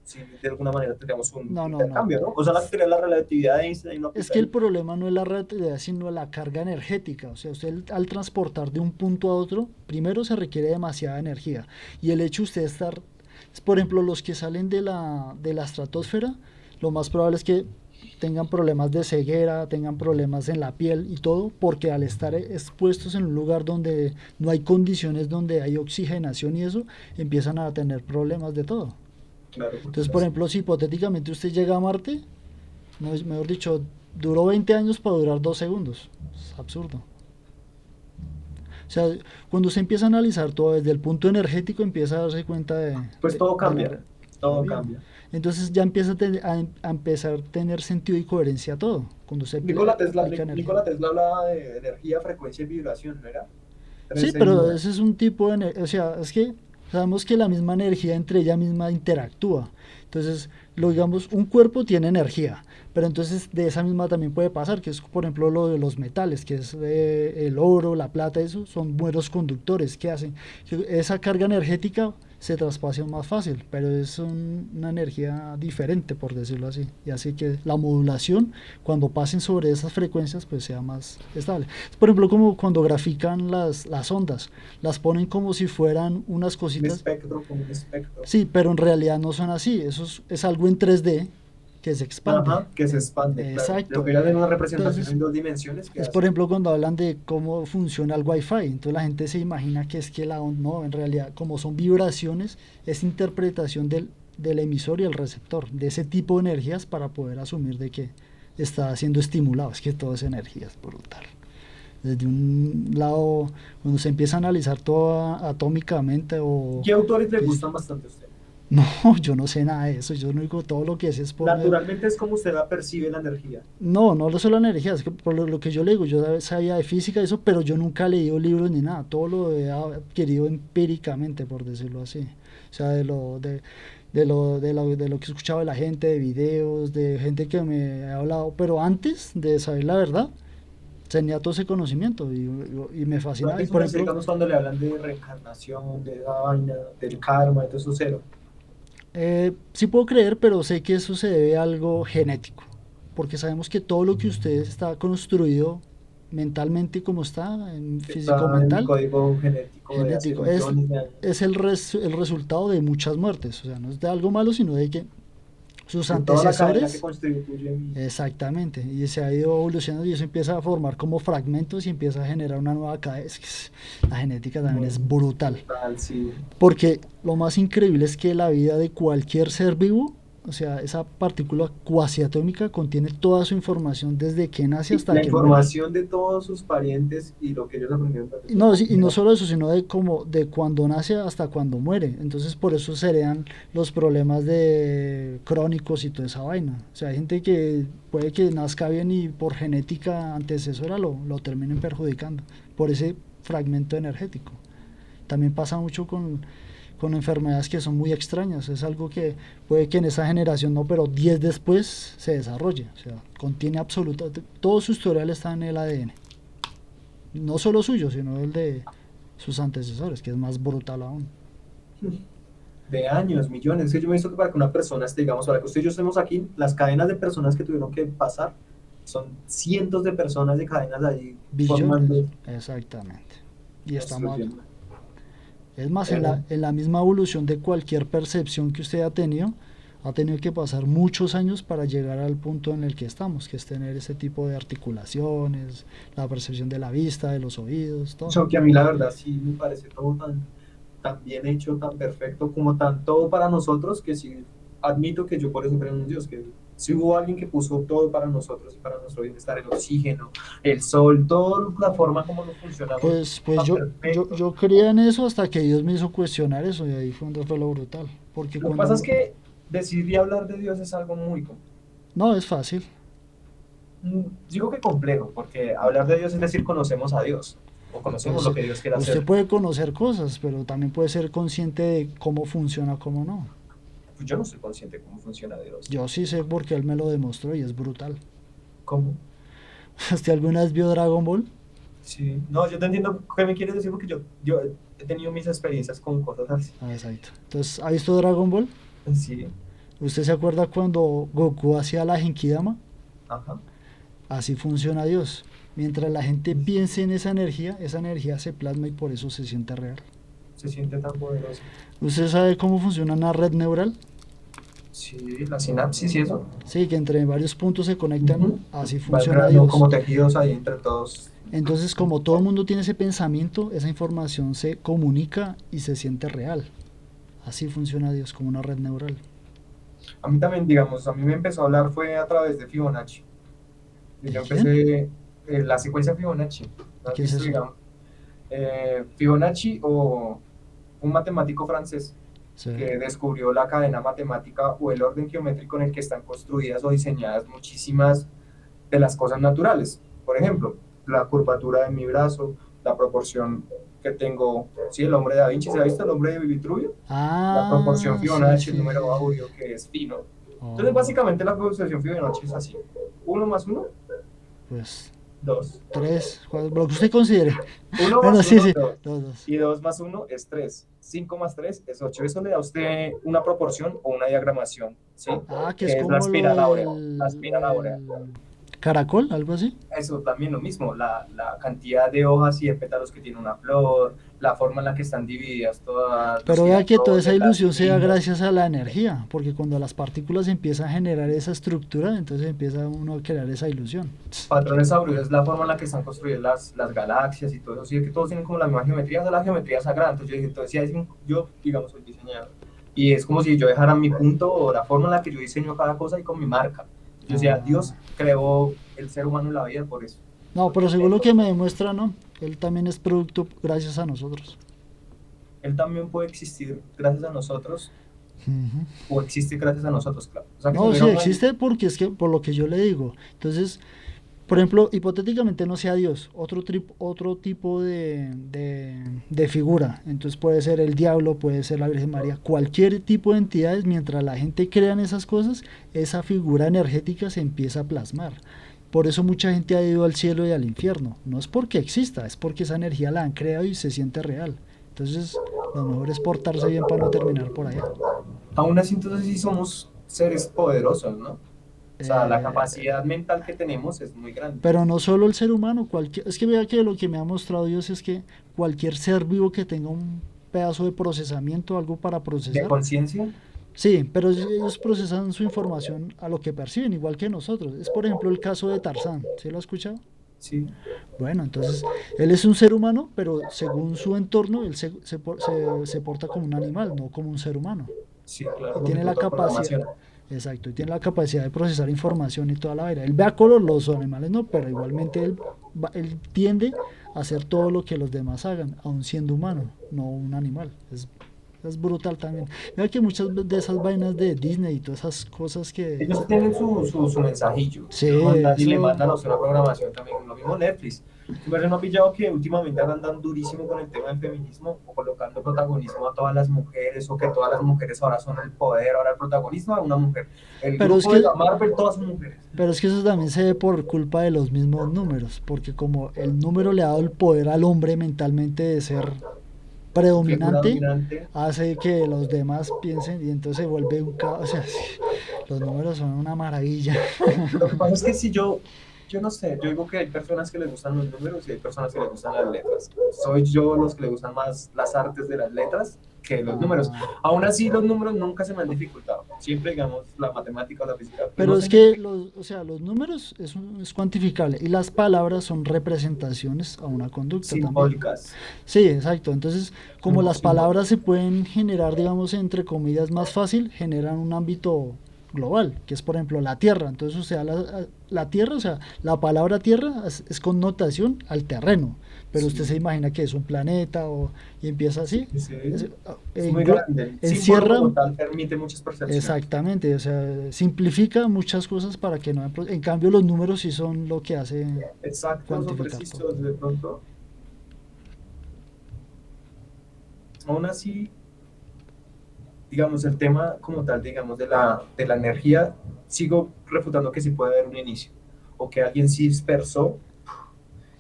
si de alguna manera tendríamos un intercambio, ¿no? O sea, la teoría de la relatividad de Einstein no es que el problema no es la relatividad, sino la carga energética. O sea, usted al transportar de un punto a otro, primero se requiere demasiada energía. Y el hecho de usted estar, por ejemplo, los que salen de la estratosfera, lo más probable es que tengan problemas de ceguera, tengan problemas en la piel y todo, porque al estar expuestos en un lugar donde no hay condiciones, donde hay oxigenación y eso, empiezan a tener problemas de todo. Claro, entonces, por ejemplo, si hipotéticamente usted llega a Marte, No, mejor dicho, duró 20 años para durar 2 segundos. Es absurdo. O sea, cuando se empieza a analizar todo desde el punto energético, empieza a darse cuenta Pues todo de cambia, todo obvio. cambia. Entonces ya empieza a empezar a tener sentido y coherencia todo, cuando se aplica energía. Nikola Tesla hablaba de energía, frecuencia y vibración, ¿no era? Sí, Tres en pero una. ese es un tipo de o sea, es que sabemos que la misma energía entre ella misma interactúa. Entonces, lo digamos, un cuerpo tiene energía, pero entonces de esa misma también puede pasar, que es por ejemplo lo de los metales, que es el oro, la plata, eso son buenos conductores que hacen que esa carga energética se traspase más fácil, pero es una energía diferente, por decirlo así, y así que la modulación, cuando pasen sobre esas frecuencias, pues sea más estable. Por ejemplo, como cuando grafican las ondas, las ponen como si fueran unas Un cositas. espectro, como un espectro. Sí, pero en realidad no son así. Eso es algo en 3D que se expande. Ajá, que se expande, claro. Lo Exacto. que era una representación Entonces, en dos dimensiones, que es por hace? ejemplo cuando hablan de cómo funciona el Wi-Fi. Entonces la gente se imagina que es que no, en realidad, como son vibraciones, es interpretación del emisor y el receptor de ese tipo de energías para poder asumir de que está siendo estimulado. Es que toda esa energía es brutal. Desde un lado, cuando se empieza a analizar todo atómicamente o ¿Qué autores le fis- gustan bastante a usted? no, yo no sé nada de eso, yo no digo todo lo que sé es por medio. Naturalmente es como usted la percibe la energía. No, no lo solo la energía, es que por lo que yo le digo, yo sabía de física y eso, pero yo nunca he leído libros ni nada, todo lo he adquirido empíricamente, por decirlo así. O sea, de lo que he escuchado de la gente, de videos, de gente que me ha hablado, pero antes de saber la verdad, tenía todo ese conocimiento y me No fascina. hay Y su por merced, ejemplo, digamos, cuando le hablan de reencarnación, de esa vaina, del karma, de todo eso cero. sí puedo creer, pero sé que eso se debe a algo genético, porque sabemos que todo lo que usted está construido mentalmente como está, en Está en el físico-mental, código genético de hace genético, es, millones de años. es el resultado de muchas muertes, o sea, no es de algo malo, sino de que sus De toda la cadena que antecesores, constituye mi... exactamente, y se ha ido evolucionando y eso empieza a formar como fragmentos y empieza a generar una nueva cadena. La genética también Muy es brutal. brutal, sí. Porque lo más increíble es que la vida de cualquier ser vivo, o sea, esa partícula cuasi atómica contiene toda su información desde que nace Sí, hasta la que muere. información de todos sus parientes y lo que ellos aprendieron de Y sus no, sí, y no comunidades. solo eso, sino de como de cuando nace hasta cuando muere. Entonces por eso se heredan los problemas de crónicos y toda esa vaina. O sea, hay gente que puede que nazca bien y por genética antecesora lo terminen perjudicando por ese fragmento energético. También pasa mucho con enfermedades que son muy extrañas. Es algo que puede que en esa generación no, pero 10 después se desarrolle. O sea, contiene absoluta, todo su historial está en el ADN. No solo suyo, sino el de sus antecesores, que es más brutal aún. De años, millones. Es que yo me he visto que para que una persona esté, digamos, para que usted y yo estemos aquí, las cadenas de personas que tuvieron que pasar son cientos de personas de cadenas ahí Billones, formando, exactamente. Y estamos acá. construyendo. Es más, en Pero, la misma evolución de cualquier percepción que usted ha tenido que pasar muchos años para llegar al punto en el que estamos, que es tener ese tipo de articulaciones, la percepción de la vista, de los oídos, todo. so que a mí la verdad sí me parece todo tan bien hecho, tan perfecto, como tan todo para nosotros, que sí admito que yo por eso creo en un Dios, que si hubo alguien que puso todo para nosotros y para nuestro bienestar, el oxígeno, el sol, toda la forma como nos funcionamos, Pues tan yo, perfecto. yo creía en eso hasta que Dios me hizo cuestionar eso y ahí fue donde fue lo brutal. Porque Lo que pasa es que decir y hablar de Dios es algo muy no es fácil. digo que complejo, porque hablar de Dios es decir conocemos a Dios, o conocemos Pues lo que Dios quiere usted hacer. puede conocer cosas, pero también puede ser consciente de cómo funciona, cómo no. Pues yo no soy consciente de cómo funciona Dios. Yo sí sé porque él me lo demostró y es brutal. ¿Cómo? ¿Usted alguna vez vio Dragon Ball? Sí, no, yo te entiendo qué me quieres decir porque yo he tenido mis experiencias con cosas así. Ah, exacto. Entonces, ¿ha visto Dragon Ball? Sí, ¿Usted se acuerda cuando Goku hacía la Genkidama? ajá. Así funciona Dios. Mientras la gente piense en esa energía se plasma y por eso se siente real. Se siente tan poderoso. ¿Usted sabe cómo funciona una red neural? Sí, la sinapsis y eso. Sí, que entre varios puntos se conectan, Ujú. así Va funciona creando Dios. como tejidos ahí entre todos. Entonces, como todo el mundo tiene ese pensamiento, esa información se comunica y se siente real. Así funciona Dios como una red neural. A mí también, digamos, a mí me empezó a hablar fue a través de Fibonacci. ¿De Yo quién? empecé la secuencia Fibonacci. ¿No has ¿Qué es visto, eso? digamos? Fibonacci o un matemático francés Sí. que descubrió la cadena matemática o el orden geométrico en el que están construidas o diseñadas muchísimas de las cosas naturales. Por ejemplo, la curvatura de mi brazo, la proporción que tengo, sí, el hombre de Da Vinci, ¿se ha visto el hombre de Vitruvio? La proporción Ah, sí, Fibonacci, el sí, sí, número sí. áureo que es fino. Entonces, Oh, básicamente la proporción Fibonacci es así. Uno más uno, pues dos. tres, cuatro, lo que usted considere. Uno Bueno, más sí, uno, sí, dos. dos, dos. Y 2 más uno es 3. 5 más 3 es 8. Eso le da a usted una proporción o una diagramación, ¿sí? Ah, que es Que es la como espiral áurea. La lo espiral áurea. del caracol, algo así. Eso también lo mismo, la cantidad de hojas y de pétalos que tiene una flor, la forma en la que están divididas todas los Pero vea que toda esa girasol, las ilusión se da limas, gracias a la energía, porque cuando las partículas empiezan a generar esa estructura, entonces empieza uno a crear esa ilusión. patrones áureos, es la forma en la que están construidas las galaxias y todo eso, sí, que todos tienen como la misma geometría, esa es la geometría sagrada. Entonces yo dije, entonces si yo, digamos, soy diseñador, y es como si yo dejara mi punto o la forma en la que yo diseño cada cosa y con mi marca. Yo decía, Ah, Dios creó el ser humano en la vida por eso, no, porque pero según lo que me demuestra, no, él también es producto gracias a nosotros. él también puede existir gracias a nosotros Ujú. o existe gracias a nosotros, claro. O sea que si No, hubiera sí un alien, existe porque es que, por lo que yo le digo. Entonces, por ejemplo, hipotéticamente no sea Dios, otro tipo de figura. Entonces puede ser el diablo, puede ser la Virgen María, cualquier tipo de entidades, mientras la gente crea en esas cosas, esa figura energética se empieza a plasmar. Por eso mucha gente ha ido al cielo y al infierno. No es porque exista, es porque esa energía la han creado y se siente real. Entonces, lo mejor es portarse bien para no terminar por allá. aún así entonces sí somos seres poderosos, ¿no? O sea, la Eh, capacidad mental que tenemos es muy grande. Pero no solo el ser humano, es que vea que lo que me ha mostrado Dios es que cualquier ser vivo que tenga un pedazo de procesamiento, algo para De procesar, conciencia, sí, pero ellos procesan su información a lo que perciben, igual que nosotros. Es por ejemplo el caso de Tarzán, ¿sí lo has escuchado? sí, Bueno, entonces él es un ser humano, pero según su entorno, él se porta como un animal, no como un ser humano. sí, claro, Y porque tiene tuvo la otra capacidad, programación. exacto, y tiene la capacidad de procesar información y toda la vaina. Él ve a color, los animales no, pero igualmente él tiende a hacer todo lo que los demás hagan, aun siendo humano, no un animal. Es brutal también. Mira que muchas de esas vainas de Disney y todas esas cosas que... Ellos tienen su mensajillo. Sí, Ellos mandan y le eso... mandan a usted una programación también. Lo mismo Netflix. Su versión no ha pillado que últimamente andan durísimo con el tema del feminismo o colocando protagonismo a todas las mujeres o que todas las mujeres ahora son el poder, ahora el protagonismo a una mujer. El Pero es grupo de que la Marvel, todas son mujeres. Pero es que eso también se ve por culpa de los mismos números, porque como el número le ha dado el poder al hombre mentalmente de ser Figura predominante, dominante. hace que los demás piensen y entonces se vuelve un caos. O sea, sí, los números son una maravilla. Lo que pasa es que si yo no sé, yo digo que hay personas que les gustan los números y hay personas que les gustan las letras. Soy yo los que le gustan más las artes de las letras que los números. Ah, Aún así, los números nunca se me han dificultado. Siempre, digamos, la matemática o la física, pues no pero se es me... que o sea, los números es cuantificable y las palabras son representaciones a una conducta también. Simbólicas, Sí, exacto. Entonces, como las palabras simbólicas. se pueden generar, digamos, entre comillas, más fácil, generan un ámbito global, que es, por ejemplo, la Tierra. Entonces, o sea, la Tierra, o sea, la palabra Tierra es connotación al terreno, pero usted Sí, se imagina que es un planeta y empieza sí, así, sí. es- Es muy englo- grande. El símbolo encierra como tal permite muchas percepciones. exactamente, o sea, simplifica muchas cosas para que no... En cambio, los números sí son lo que hace Exactos o cuantificar todo. precisos de pronto. Aún así, digamos, el tema como tal, digamos, de la energía, sigo refutando que sí puede haber un inicio, o que alguien sí dispersó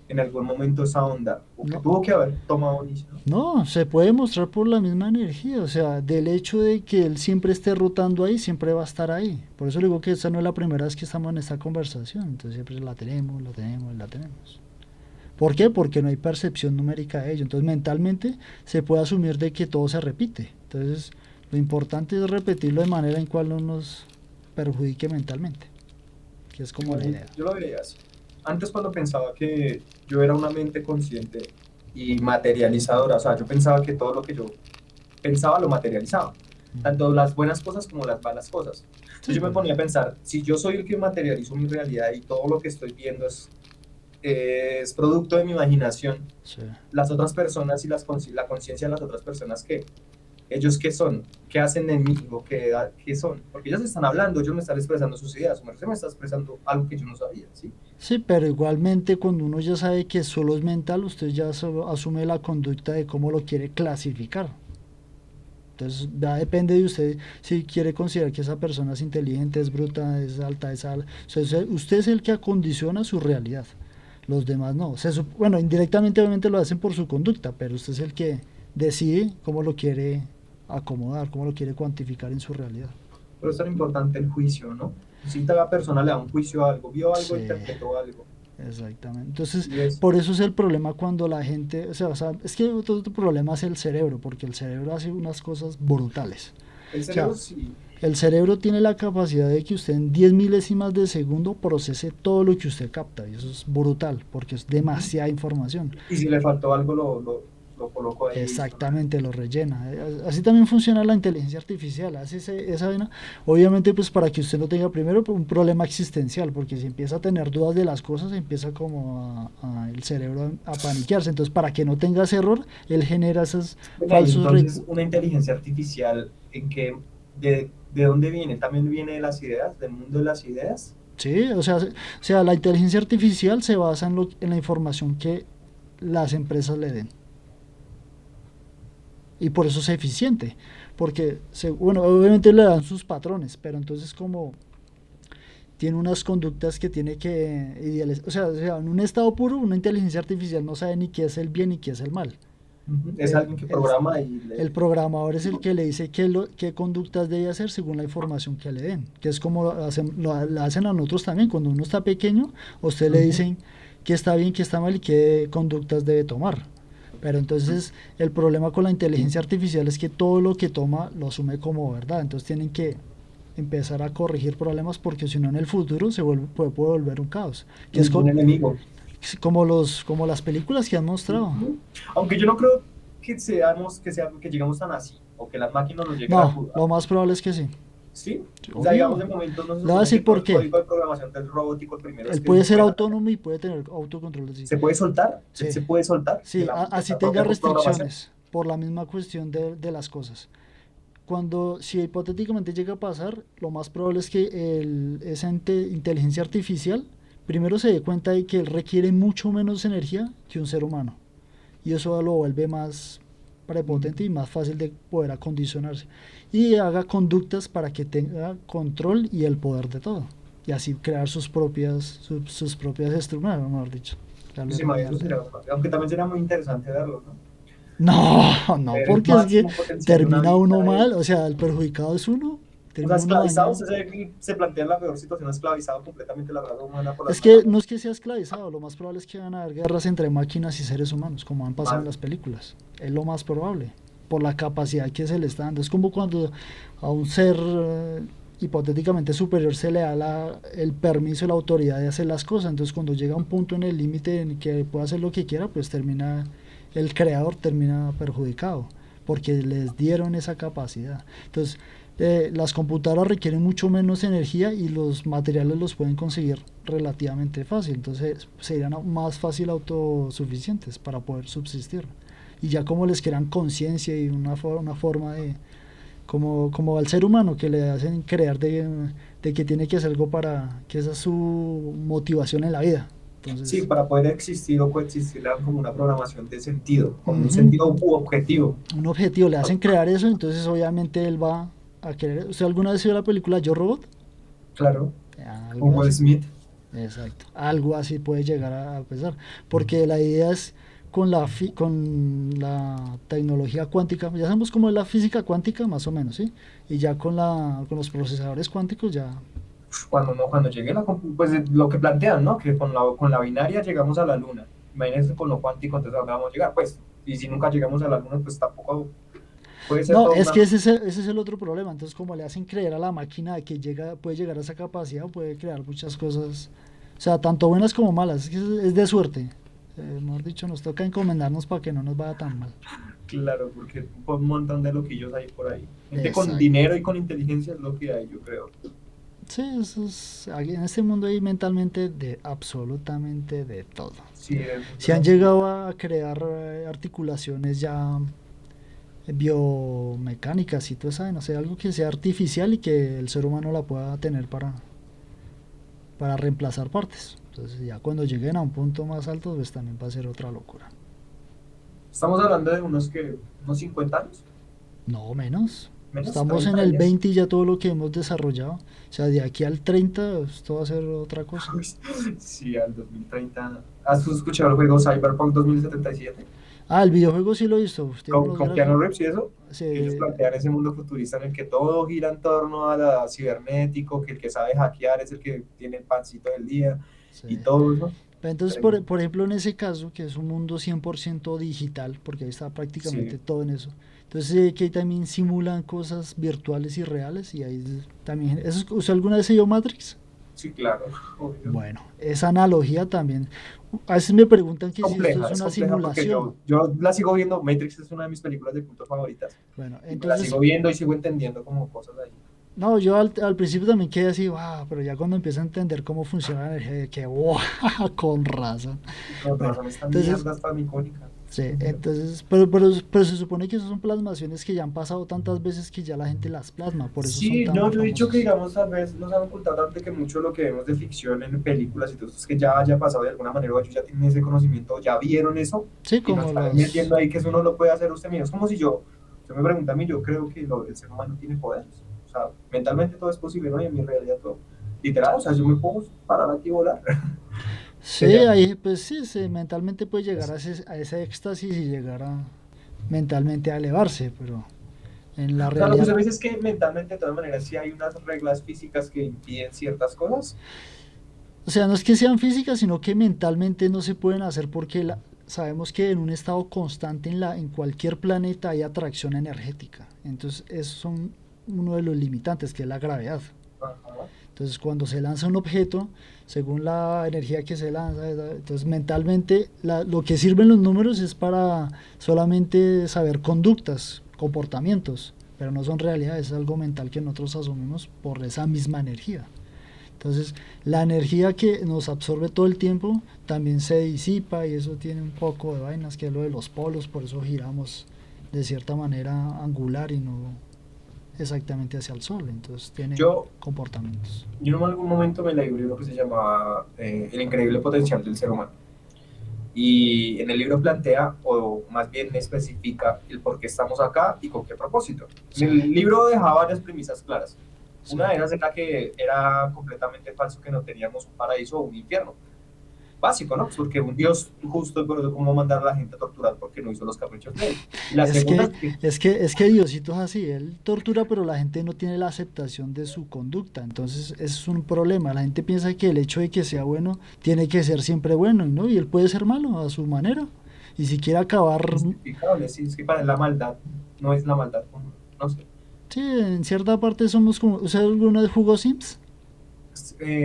en algún momento esa onda, o que No, tuvo que haber tomado un inicio, ¿no? no, se puede mostrar por la misma energía, o sea, del hecho de que él siempre esté rotando ahí, siempre va a estar ahí. Por eso le digo que esta no es la primera vez que estamos en esta conversación, entonces siempre la tenemos, la tenemos, la tenemos. ¿Por qué? Porque no hay percepción numérica de ello. Entonces mentalmente se puede asumir de que todo se repite. Entonces lo importante es repetirlo de manera en cual no nos perjudique mentalmente, que es como la Bueno, idea. yo lo veía así. Antes cuando pensaba que yo era una mente consciente y materializadora, o sea, yo pensaba que todo lo que yo pensaba lo materializaba. tanto las buenas cosas como las malas cosas. Entonces Sí, yo me pues, ponía a pensar, si yo soy el que materializo mi realidad y todo lo que estoy viendo es producto de mi imaginación, sí. las otras personas y la conciencia de las otras personas, ¿ellos qué son? ¿Qué hacen en mí? ¿O qué son? Porque ellos están hablando, ellos me están expresando sus ideas, o me está expresando algo que yo no sabía, ¿sí? Sí, pero igualmente cuando uno ya sabe que solo es mental, usted ya asume la conducta de cómo lo quiere clasificar. Entonces ya depende de usted si quiere considerar que esa persona es inteligente, es bruta, es alta, es alta. O sea, usted es el que acondiciona su realidad. Los demás no. Bueno, indirectamente obviamente lo hacen por su conducta, pero usted es el que decide cómo lo quiere acomodar, cómo lo quiere cuantificar en su realidad. Pero es tan importante el juicio, ¿no? Si cada persona le da un juicio a algo, vio algo, Sí. interpretó algo. Exactamente. Entonces, Y es por eso es el problema cuando la gente, o sea, es que otro problema es el cerebro, porque el cerebro hace unas cosas brutales. el O sea, cerebro, sí. el cerebro tiene la capacidad de que usted en 10 milésimas de segundo procese todo lo que usted capta, y eso es brutal, porque es demasiada información. Y si le faltó algo, lo coloco ahí y listo. Exactamente, lo rellena. Así también funciona la inteligencia artificial. Hace esa vaina, obviamente, pues para que usted no tenga primero un problema existencial, porque si empieza a tener dudas de las cosas, empieza como el cerebro a paniquearse. Entonces, para que no tenga ese error, él genera esos Bueno, y falsos entonces recuerdos. una inteligencia artificial, ¿de dónde viene? ¿También viene de las ideas, del mundo de las ideas? Sí, o sea, la inteligencia artificial se basa en la información que las empresas le den. Y por eso es eficiente. Porque, bueno, obviamente le dan sus patrones, pero entonces como tiene unas conductas que tiene que idealizar. O sea, en un estado puro, una inteligencia artificial no sabe ni qué es el bien ni qué es el mal. Es El, alguien que el, programa y el programador es el que le dice qué conductas debe hacer según la información que le den. Que es como lo hacen a nosotros también. Cuando uno está pequeño, a usted le Ujú. dicen qué está bien, qué está mal y qué conductas debe tomar. Pero entonces el problema con la inteligencia artificial es que todo lo que toma lo asume como verdad. Entonces tienen que empezar a corregir problemas porque si no en el futuro puede volver un caos. Que es Un enemigo. como las películas que han mostrado. Ujú. Aunque yo no creo que llegamos tan así, o que las máquinas nos lleguen a No, juzgar. lo más probable es que sí. ¿Sí? O sea, digamos, Obvio. de momento no se Le voy a supone decir que todo por el qué. código de programación del robótico, el primero es Él que puede no ser puede dañar. autónomo y puede tener autocontrol de sí. ¿Se puede soltar? ¿Él Sí, se puede soltar sí, de así esta tenga propia programación? restricciones por la misma cuestión de las cosas. Si hipotéticamente llega a pasar, lo más probable es que esa inteligencia artificial primero se dé cuenta de que él requiere mucho menos energía que un ser humano. Y eso lo vuelve más prepotente y Mm. más fácil de poder acondicionarse. Y haga conductas para que tenga control y el poder de todo. Y así crear sus propias estructuras, mejor dicho. Pues Darle sí, eso mierda. sería, aunque también sería muy interesante verlo, ¿no? No, no, Ver el porque es que máximo potencial de una termina vida uno de, mal, o sea, el perjudicado es uno, o sea, termina uno esclavizado, dañado. se plantea la peor situación, esclavizado completamente la raza humana por las Es que máquinas. no es que sea esclavizado, lo más probable es que van a haber guerras entre máquinas y seres humanos, como han pasado en Más, las películas. Es lo más probable, por la capacidad que se le está dando. Es como cuando a un ser hipotéticamente superior se le da el permiso y la autoridad de hacer las cosas. Entonces cuando llega un punto en el límite en que puede hacer lo que quiera, pues el creador termina perjudicado, porque les dieron esa capacidad. Entonces, las computadoras requieren mucho menos energía y los materiales los pueden conseguir relativamente fácil, entonces serían más fácil autosuficientes para poder subsistir. Y ya como les crean conciencia y una forma como al ser humano que le hacen creer de que tiene que hacer algo para que esa es su motivación en la vida. sí, Entonces, para poder existir o coexistir le dan como una programación de sentido, como un ujú, sentido u objetivo. un objetivo, le hacen crear eso, entonces obviamente él va a querer. ¿Usted alguna vez vio la película Yo Robot? Claro, Algo con Will así. Smith. Exacto. Algo así puede llegar a pesar. Porque la idea es con la tecnología cuántica, ya sabemos cómo es la física cuántica, más o menos, ¿sí? Y ya con los procesadores cuánticos ya. Cuando llegue pues lo que plantean, ¿no? Que con la binaria llegamos a la luna. Imagínense con lo cuántico, entonces a dónde vamos a llegar, pues. Y si nunca llegamos a la luna, pues tampoco puede ser No, todo es una. que ese es el otro problema. Entonces, como le hacen creer a la máquina de que puede llegar a esa capacidad, puede crear muchas cosas, o sea, tanto buenas como malas. Es que es de suerte. Mejor dicho, nos toca encomendarnos para que no nos vaya tan mal. Claro, porque un montón de loquillos hay por ahí. Gente con Exacto. dinero y con inteligencia es lo que hay, yo creo. Sí, aquí en este mundo hay mentalmente de absolutamente de todo. Sí, eso es Se han demasiado. llegado a crear articulaciones ya biomecánicas y todo eso, no sé, algo que sea artificial y que el ser humano la pueda tener para reemplazar partes. Entonces ya cuando lleguen a un punto más alto, pues también va a ser otra locura. Estamos hablando de unos 50 años, No, menos. menos Estamos en 30 el años. 20 y ya todo lo que hemos desarrollado. O sea, de aquí al 30 esto va a ser otra cosa. Sí, al 2030. ¿Has escuchado el juego Cyberpunk 2077? Ah, el videojuego sí lo he visto. Tiene unos Con Keanu gráficos. Reeves y eso, que ellos plantean ese mundo futurista en el que todo gira en torno a la cibernético, que el que sabe hackear es el que tiene el pancito del día Sí. y todo eso. Entonces, Increíble. por ejemplo, en ese caso, que es un mundo 100% digital, porque ahí está prácticamente Sí, todo en eso. Entonces, que ahí también simulan cosas virtuales y reales. Y ahí también. ¿Usted alguna vez se vio Matrix? sí, claro, obvio. Bueno, esa analogía también. A veces me preguntan que si esto es Es una compleja porque simulación. yo la sigo viendo. Matrix es una de mis películas de culto favoritas. Bueno, Y me la entonces sigo viendo y sigo entendiendo como cosas ahí. no, yo al principio también quedé así, wow, pero ya cuando empiezo a entender cómo funciona la energía, que wow, con razón. Y con Bueno, razón, esta entonces, mierda es tan icónica. sí, entonces, pero se supone que esas son plasmaciones que ya han pasado tantas veces que ya la gente las plasma, por eso son Sí, tan no, yo he dicho que, famosas. digamos, tal vez nos han ocultado tanto que mucho lo que vemos de ficción en películas y todo eso es que ya haya pasado de alguna manera, o ellos ya tienen ese conocimiento, ya vieron eso Sí, y nos como están los... metiendo ahí que eso no lo puede hacer usted mismo. Es como si yo me pregunta a mí, yo creo que el ser humano tiene poderes. O sea, mentalmente todo es posible, ¿no? Y en mi realidad todo. Literal, o sea, yo me puedo parar aquí y volar. Sí, Sería, ahí, pues sí, mentalmente puede llegar pues, a ese éxtasis y llegar a mentalmente a elevarse, pero en la o sea, lo que realidad... se me dice es que mentalmente, de todas maneras, sí hay unas reglas físicas que impiden ciertas cosas. O sea, no es que sean físicas, sino que mentalmente no se pueden hacer porque sabemos que en un estado constante en cualquier planeta hay atracción energética. Entonces, esos son uno de los limitantes, que es la gravedad. Ajá. Entonces, cuando se lanza un objeto, según la energía que se lanza, entonces mentalmente lo que sirven los números es para solamente saber conductas, comportamientos, pero no son realidades, es algo mental que nosotros asumimos por esa misma energía. Entonces, la energía que nos absorbe todo el tiempo también se disipa y eso tiene un poco de vainas, que es lo de los polos, por eso giramos de cierta manera angular y no exactamente hacia el sol. Entonces, tiene Yo, comportamientos. Yo en algún momento me leí un libro que se llamaba El increíble potencial del ser humano. Y en el libro plantea, o más bien especifica, el por qué estamos acá y con qué propósito. En Sí, el libro deja varias premisas claras. sí. Una de ellas era que era completamente falso que no teníamos un paraíso o un infierno. Básico, ¿no? Pues porque un Dios justo, pero cómo mandar a la gente a torturar porque no hizo los caprichos de él. Y la Es segunda que, es que es que Diosito es así, él tortura, pero la gente no tiene la aceptación de su conducta. Entonces, ese es un problema. La gente piensa que el hecho de que sea bueno tiene que ser siempre bueno, y no, y él puede ser malo a su manera. Y si quiere acabar, es justificable, sí, es que para él la maldad no es la maldad, no sé. sí, en cierta parte somos como, ¿usted alguna vez jugó Sims?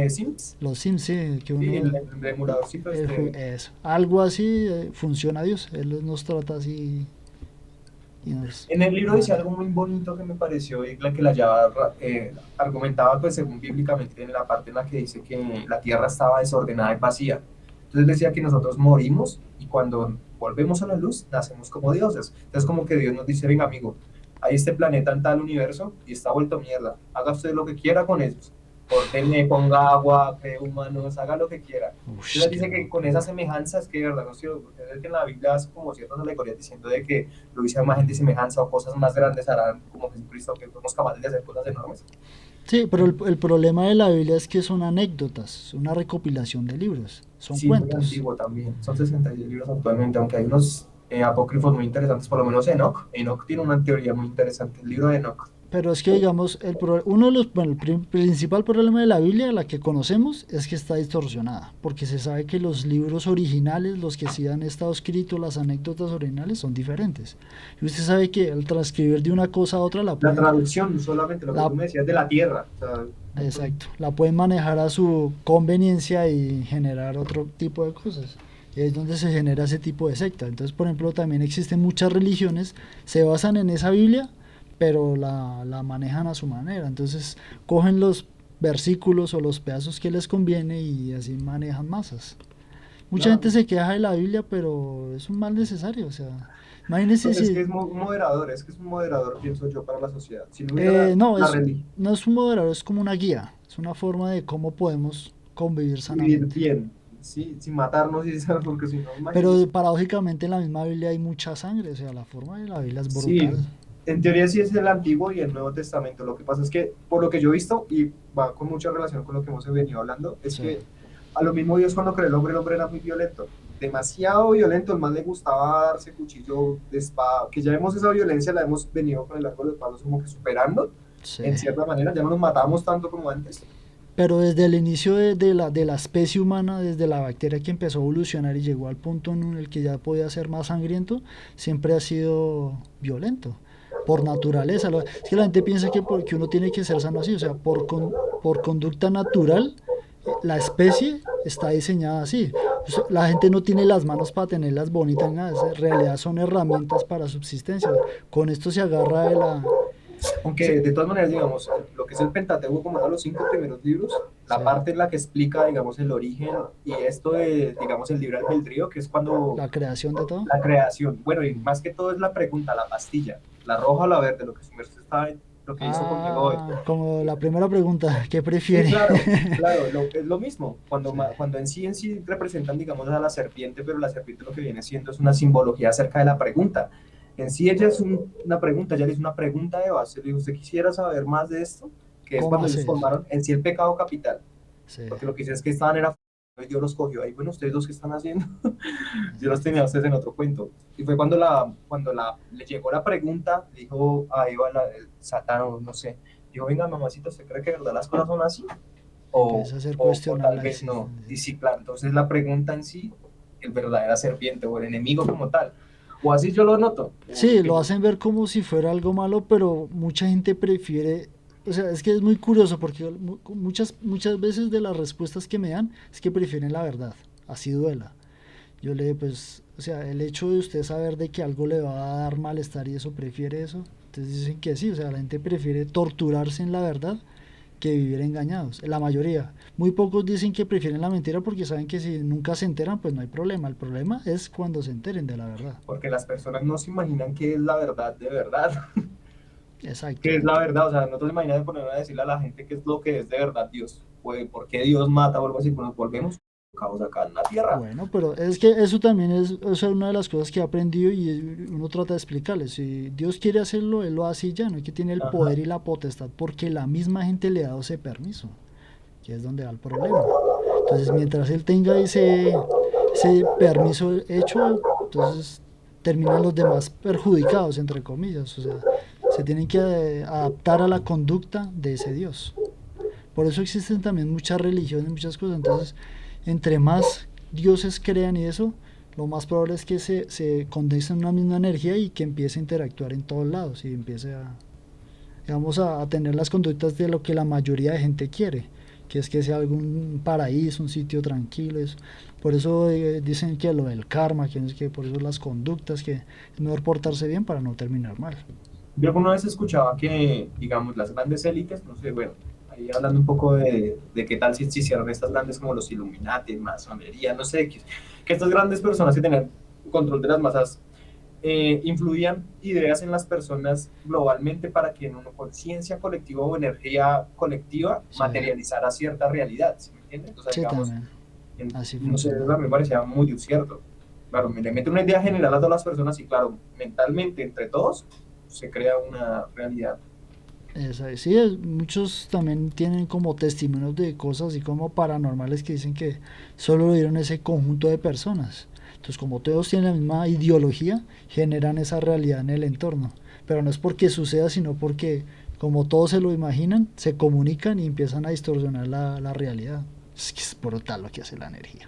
Sims, Los Sims, sí, que sí, uno, el emuladorcito eso, algo así, funciona Dios, él nos trata así y nos en el libro dice maneja. algo muy bonito que me pareció y la que la llevaba, argumentaba pues según bíblicamente en la parte en la que dice que la tierra estaba desordenada y vacía. Entonces decía que nosotros morimos y cuando volvemos a la luz nacemos como dioses. Entonces como que Dios nos dice, venga amigo, hay este planeta en tal universo y está vuelto mierda, haga usted lo que quiera con ellos. Ordene, ponga agua, cree humanos, haga lo que quiera. Ush, Entonces qué dice que con loco. esa semejanza es que de verdad no sé, porque es que en la Biblia hace como ciertas alegorías diciendo de que lo hice a imagen y semejanza o cosas más grandes harán como Jesucristo, que somos capaces de hacer cosas enormes. Sí, pero el problema de la Biblia es que son anécdotas, una recopilación de libros, son Sí, muy cuentos. antiguo también. Son 66 libros actualmente, aunque hay unos apócrifos muy interesantes, por lo menos Enoch. Enoch tiene una teoría muy interesante, el libro de Enoch. Pero es que, digamos, uno de los, bueno, el principal problema de la Biblia, la que conocemos, es que está distorsionada, porque se sabe que los libros originales, los que sí han estado escritos, las anécdotas originales, son diferentes. Y usted sabe que al transcribir de una cosa a otra La traducción, solamente lo que la, tú me decías de la tierra. O sea, exacto, la pueden manejar a su conveniencia y generar otro tipo de cosas. Es donde se genera ese tipo de secta. Entonces, por ejemplo, también existen muchas religiones, se basan en esa Biblia, pero la manejan a su manera. Entonces, cogen los versículos o los pedazos que les conviene y así manejan masas. Mucha gente Claro. se queja de la Biblia, pero es un mal necesario. O sea, imagínense Pues es que si... es un moderador, es que es un moderador, pienso yo, para la sociedad. Si no hubiera la, no, la religión, no es un moderador, es como una guía. Es una forma de cómo podemos convivir vivir sanamente. bien, ¿sí? Sin matarnos y porque si no, Pero imagínese. paradójicamente en la misma Biblia hay mucha sangre. O sea, la forma de la Biblia es Sí, brutal. en teoría sí es el Antiguo y el Nuevo Testamento. Lo que pasa es que, por lo que yo he visto, y va con mucha relación con lo que hemos venido hablando, es Sí. que a lo mismo Dios cuando creó el hombre era muy violento. Demasiado violento, el más le gustaba darse cuchillo de espada, que ya vemos esa violencia, la hemos venido con el largo de los palos como que superando, Sí. en cierta manera, ya no nos matamos tanto como antes. Pero desde el inicio de la especie humana, desde la bacteria que empezó a evolucionar y llegó al punto en el que ya podía ser más sangriento, siempre ha sido violento, por naturaleza. Es que la gente piensa que porque uno tiene que ser sano así, o sea, por conducta natural, la especie está diseñada así. O sea, la gente no tiene las manos para tenerlas bonitas, nada, en realidad son herramientas para subsistencia. Con esto se agarra de la... se- Aunque de todas maneras, digamos, lo que es el Pentateuco, como los 5 primeros libros, la se- parte en la que explica, digamos, el origen y esto de, digamos, el libre albedrío, que es cuando la creación de todo. la creación, bueno, y más que todo es la pregunta, la pastilla, la roja o la verde, lo que su merced está, lo que hizo conmigo hoy. Ah, como la primera pregunta, ¿qué Sí, prefiere? claro, claro, es lo mismo, cuando, Sí. cuando en sí representan, digamos, a la serpiente, pero la serpiente lo que viene siendo es una simbología acerca de la pregunta. En sí ella es una pregunta, ella le hizo una pregunta a Eva, se le dijo, ¿usted quisiera saber más de esto? Que es ¿Cómo cuando ellos hacer? formaron en sí el pecado capital, Sí, porque lo que dice es que estaban era y Dios los cogió ahí, bueno, ustedes dos que están haciendo, yo los exacto. tenía a ustedes en otro cuento. Y fue cuando le llegó la pregunta, dijo a Eva, el Satán, o no sé, dijo, venga, mamacita, ¿usted cree que de verdad las cosas son así? Empieza a ser O tal cuestionable. vez Sí, no. Y sí, claro, entonces la pregunta en sí, el verdadera serpiente o el enemigo como tal. O así yo lo noto, o lo sí, que lo yo... hacen ver como si fuera algo malo, pero mucha gente prefiere, o sea, es que es muy curioso porque muchas veces de las respuestas que me dan es que prefieren la verdad, así duela. Yo le, pues, o sea, el hecho de usted saber de que algo le va a dar malestar y eso, prefiere eso. Entonces dicen que sí, o sea, la gente prefiere torturarse en la verdad que vivir engañados, la mayoría. Muy pocos dicen que prefieren la mentira porque saben que si nunca se enteran, pues no hay problema. El problema es cuando se enteren de la verdad. Porque las personas no se imaginan qué es la verdad de verdad. Exacto. ¿Qué es la verdad? O sea, no te imaginas de poner a decirle a la gente qué es lo que es de verdad Dios. Pues, ¿por qué Dios mata o algo así? Pues nos volvemos caos acá en la tierra. Bueno, pero es que eso también es, o sea, una de las cosas que he aprendido y uno trata de explicarles. Si Dios quiere hacerlo, Él lo hace y ya, no es que tiene el Ajá. poder y la potestad porque la misma gente le ha dado ese permiso, que es donde va el problema. Entonces, mientras Él tenga ese permiso hecho, entonces terminan los demás perjudicados, entre comillas. O sea, se tienen que adaptar a la conducta de ese Dios. Por eso existen también muchas religiones, muchas cosas. Entonces, entre más dioses crean y eso, lo más probable es que se condense en una misma energía y que empiece a interactuar en todos lados y empiece a, digamos, a tener las conductas de lo que la mayoría de gente quiere, que es que sea algún paraíso, un sitio tranquilo. Eso. Por eso dicen que lo del karma, que es que por eso las conductas, que es mejor portarse bien para no terminar mal. Yo alguna vez escuchaba que, digamos, las grandes élites, no sé, bueno, ahí hablando un poco de qué tal si se hicieron estas grandes como los Illuminati, masonería, no sé, que estas grandes personas que tenían control de las masas influían ideas en las personas globalmente para que en una conciencia colectiva o energía colectiva Sí, materializara cierta realidad, ¿sí me entiendes? O sea, sí, digamos, también. Así no sé, funciona. a mí me parecía muy cierto. Claro, me le mete una idea general a todas las personas y claro, mentalmente entre todos se crea una realidad. Sí, muchos también tienen como testimonios de cosas así como paranormales que dicen que solo lo vieron ese conjunto de personas. Entonces, como todos tienen la misma ideología, generan esa realidad en el entorno. Pero no es porque suceda, sino porque como todos se lo imaginan, se comunican y empiezan a distorsionar la realidad. Es que es brutal lo que hace la energía.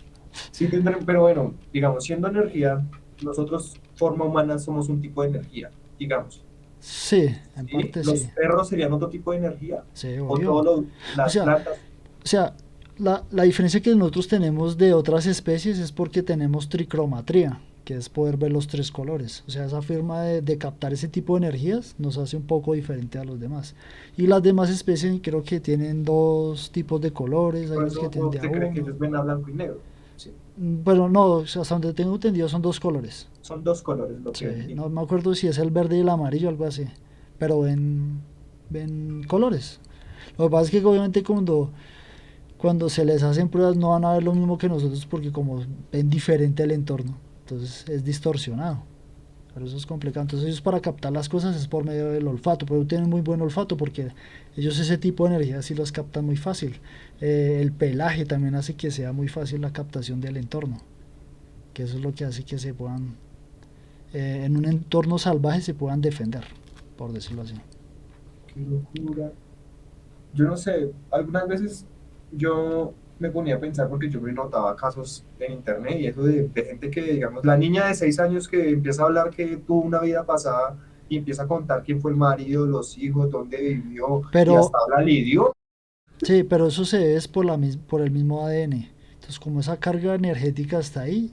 Sí, pero bueno, digamos, siendo energía, nosotros, forma humana, somos un tipo de energía, digamos. Sí, en ¿Sí? parte Los sí. perros serían otro tipo de energía, Sí, o obvio. todas O las sea, plantas. o sea, La diferencia que nosotros tenemos de otras especies es porque tenemos tricromatría, que es poder ver los tres colores. O sea, esa forma de captar ese tipo de energías nos hace un poco diferente a los demás. Y las demás especies creo que tienen dos tipos de colores, hay Por unos que eso tienen de a usted cree que uno. ellos ven a blanco y negro. Sí. Pero no, o sea, hasta donde tengo entendido son dos colores. Son dos colores lo Sí, que ven. no me acuerdo si es el verde y el amarillo o algo así. Pero ven colores. Lo que pasa es que obviamente cuando se les hacen pruebas no van a ver lo mismo que nosotros porque como ven diferente el entorno, entonces es distorsionado. Pero eso es complicado. Entonces ellos para captar las cosas es por medio del olfato, pero tienen muy buen olfato porque ellos ese tipo de energía sí los captan muy fácil. El pelaje también hace que sea muy fácil la captación del entorno, que eso es lo que hace que se puedan, en un entorno salvaje se puedan defender, por decirlo así. Qué locura. Yo no sé, algunas veces yo me ponía a pensar porque yo me notaba casos en internet y eso de gente que, digamos, la niña de 6 años que empieza a hablar que tuvo una vida pasada y empieza a contar quién fue el marido, los hijos, dónde vivió y Pero hasta habla el idioma. sí, pero eso se debe es por el mismo ADN. Entonces, como esa carga energética está ahí,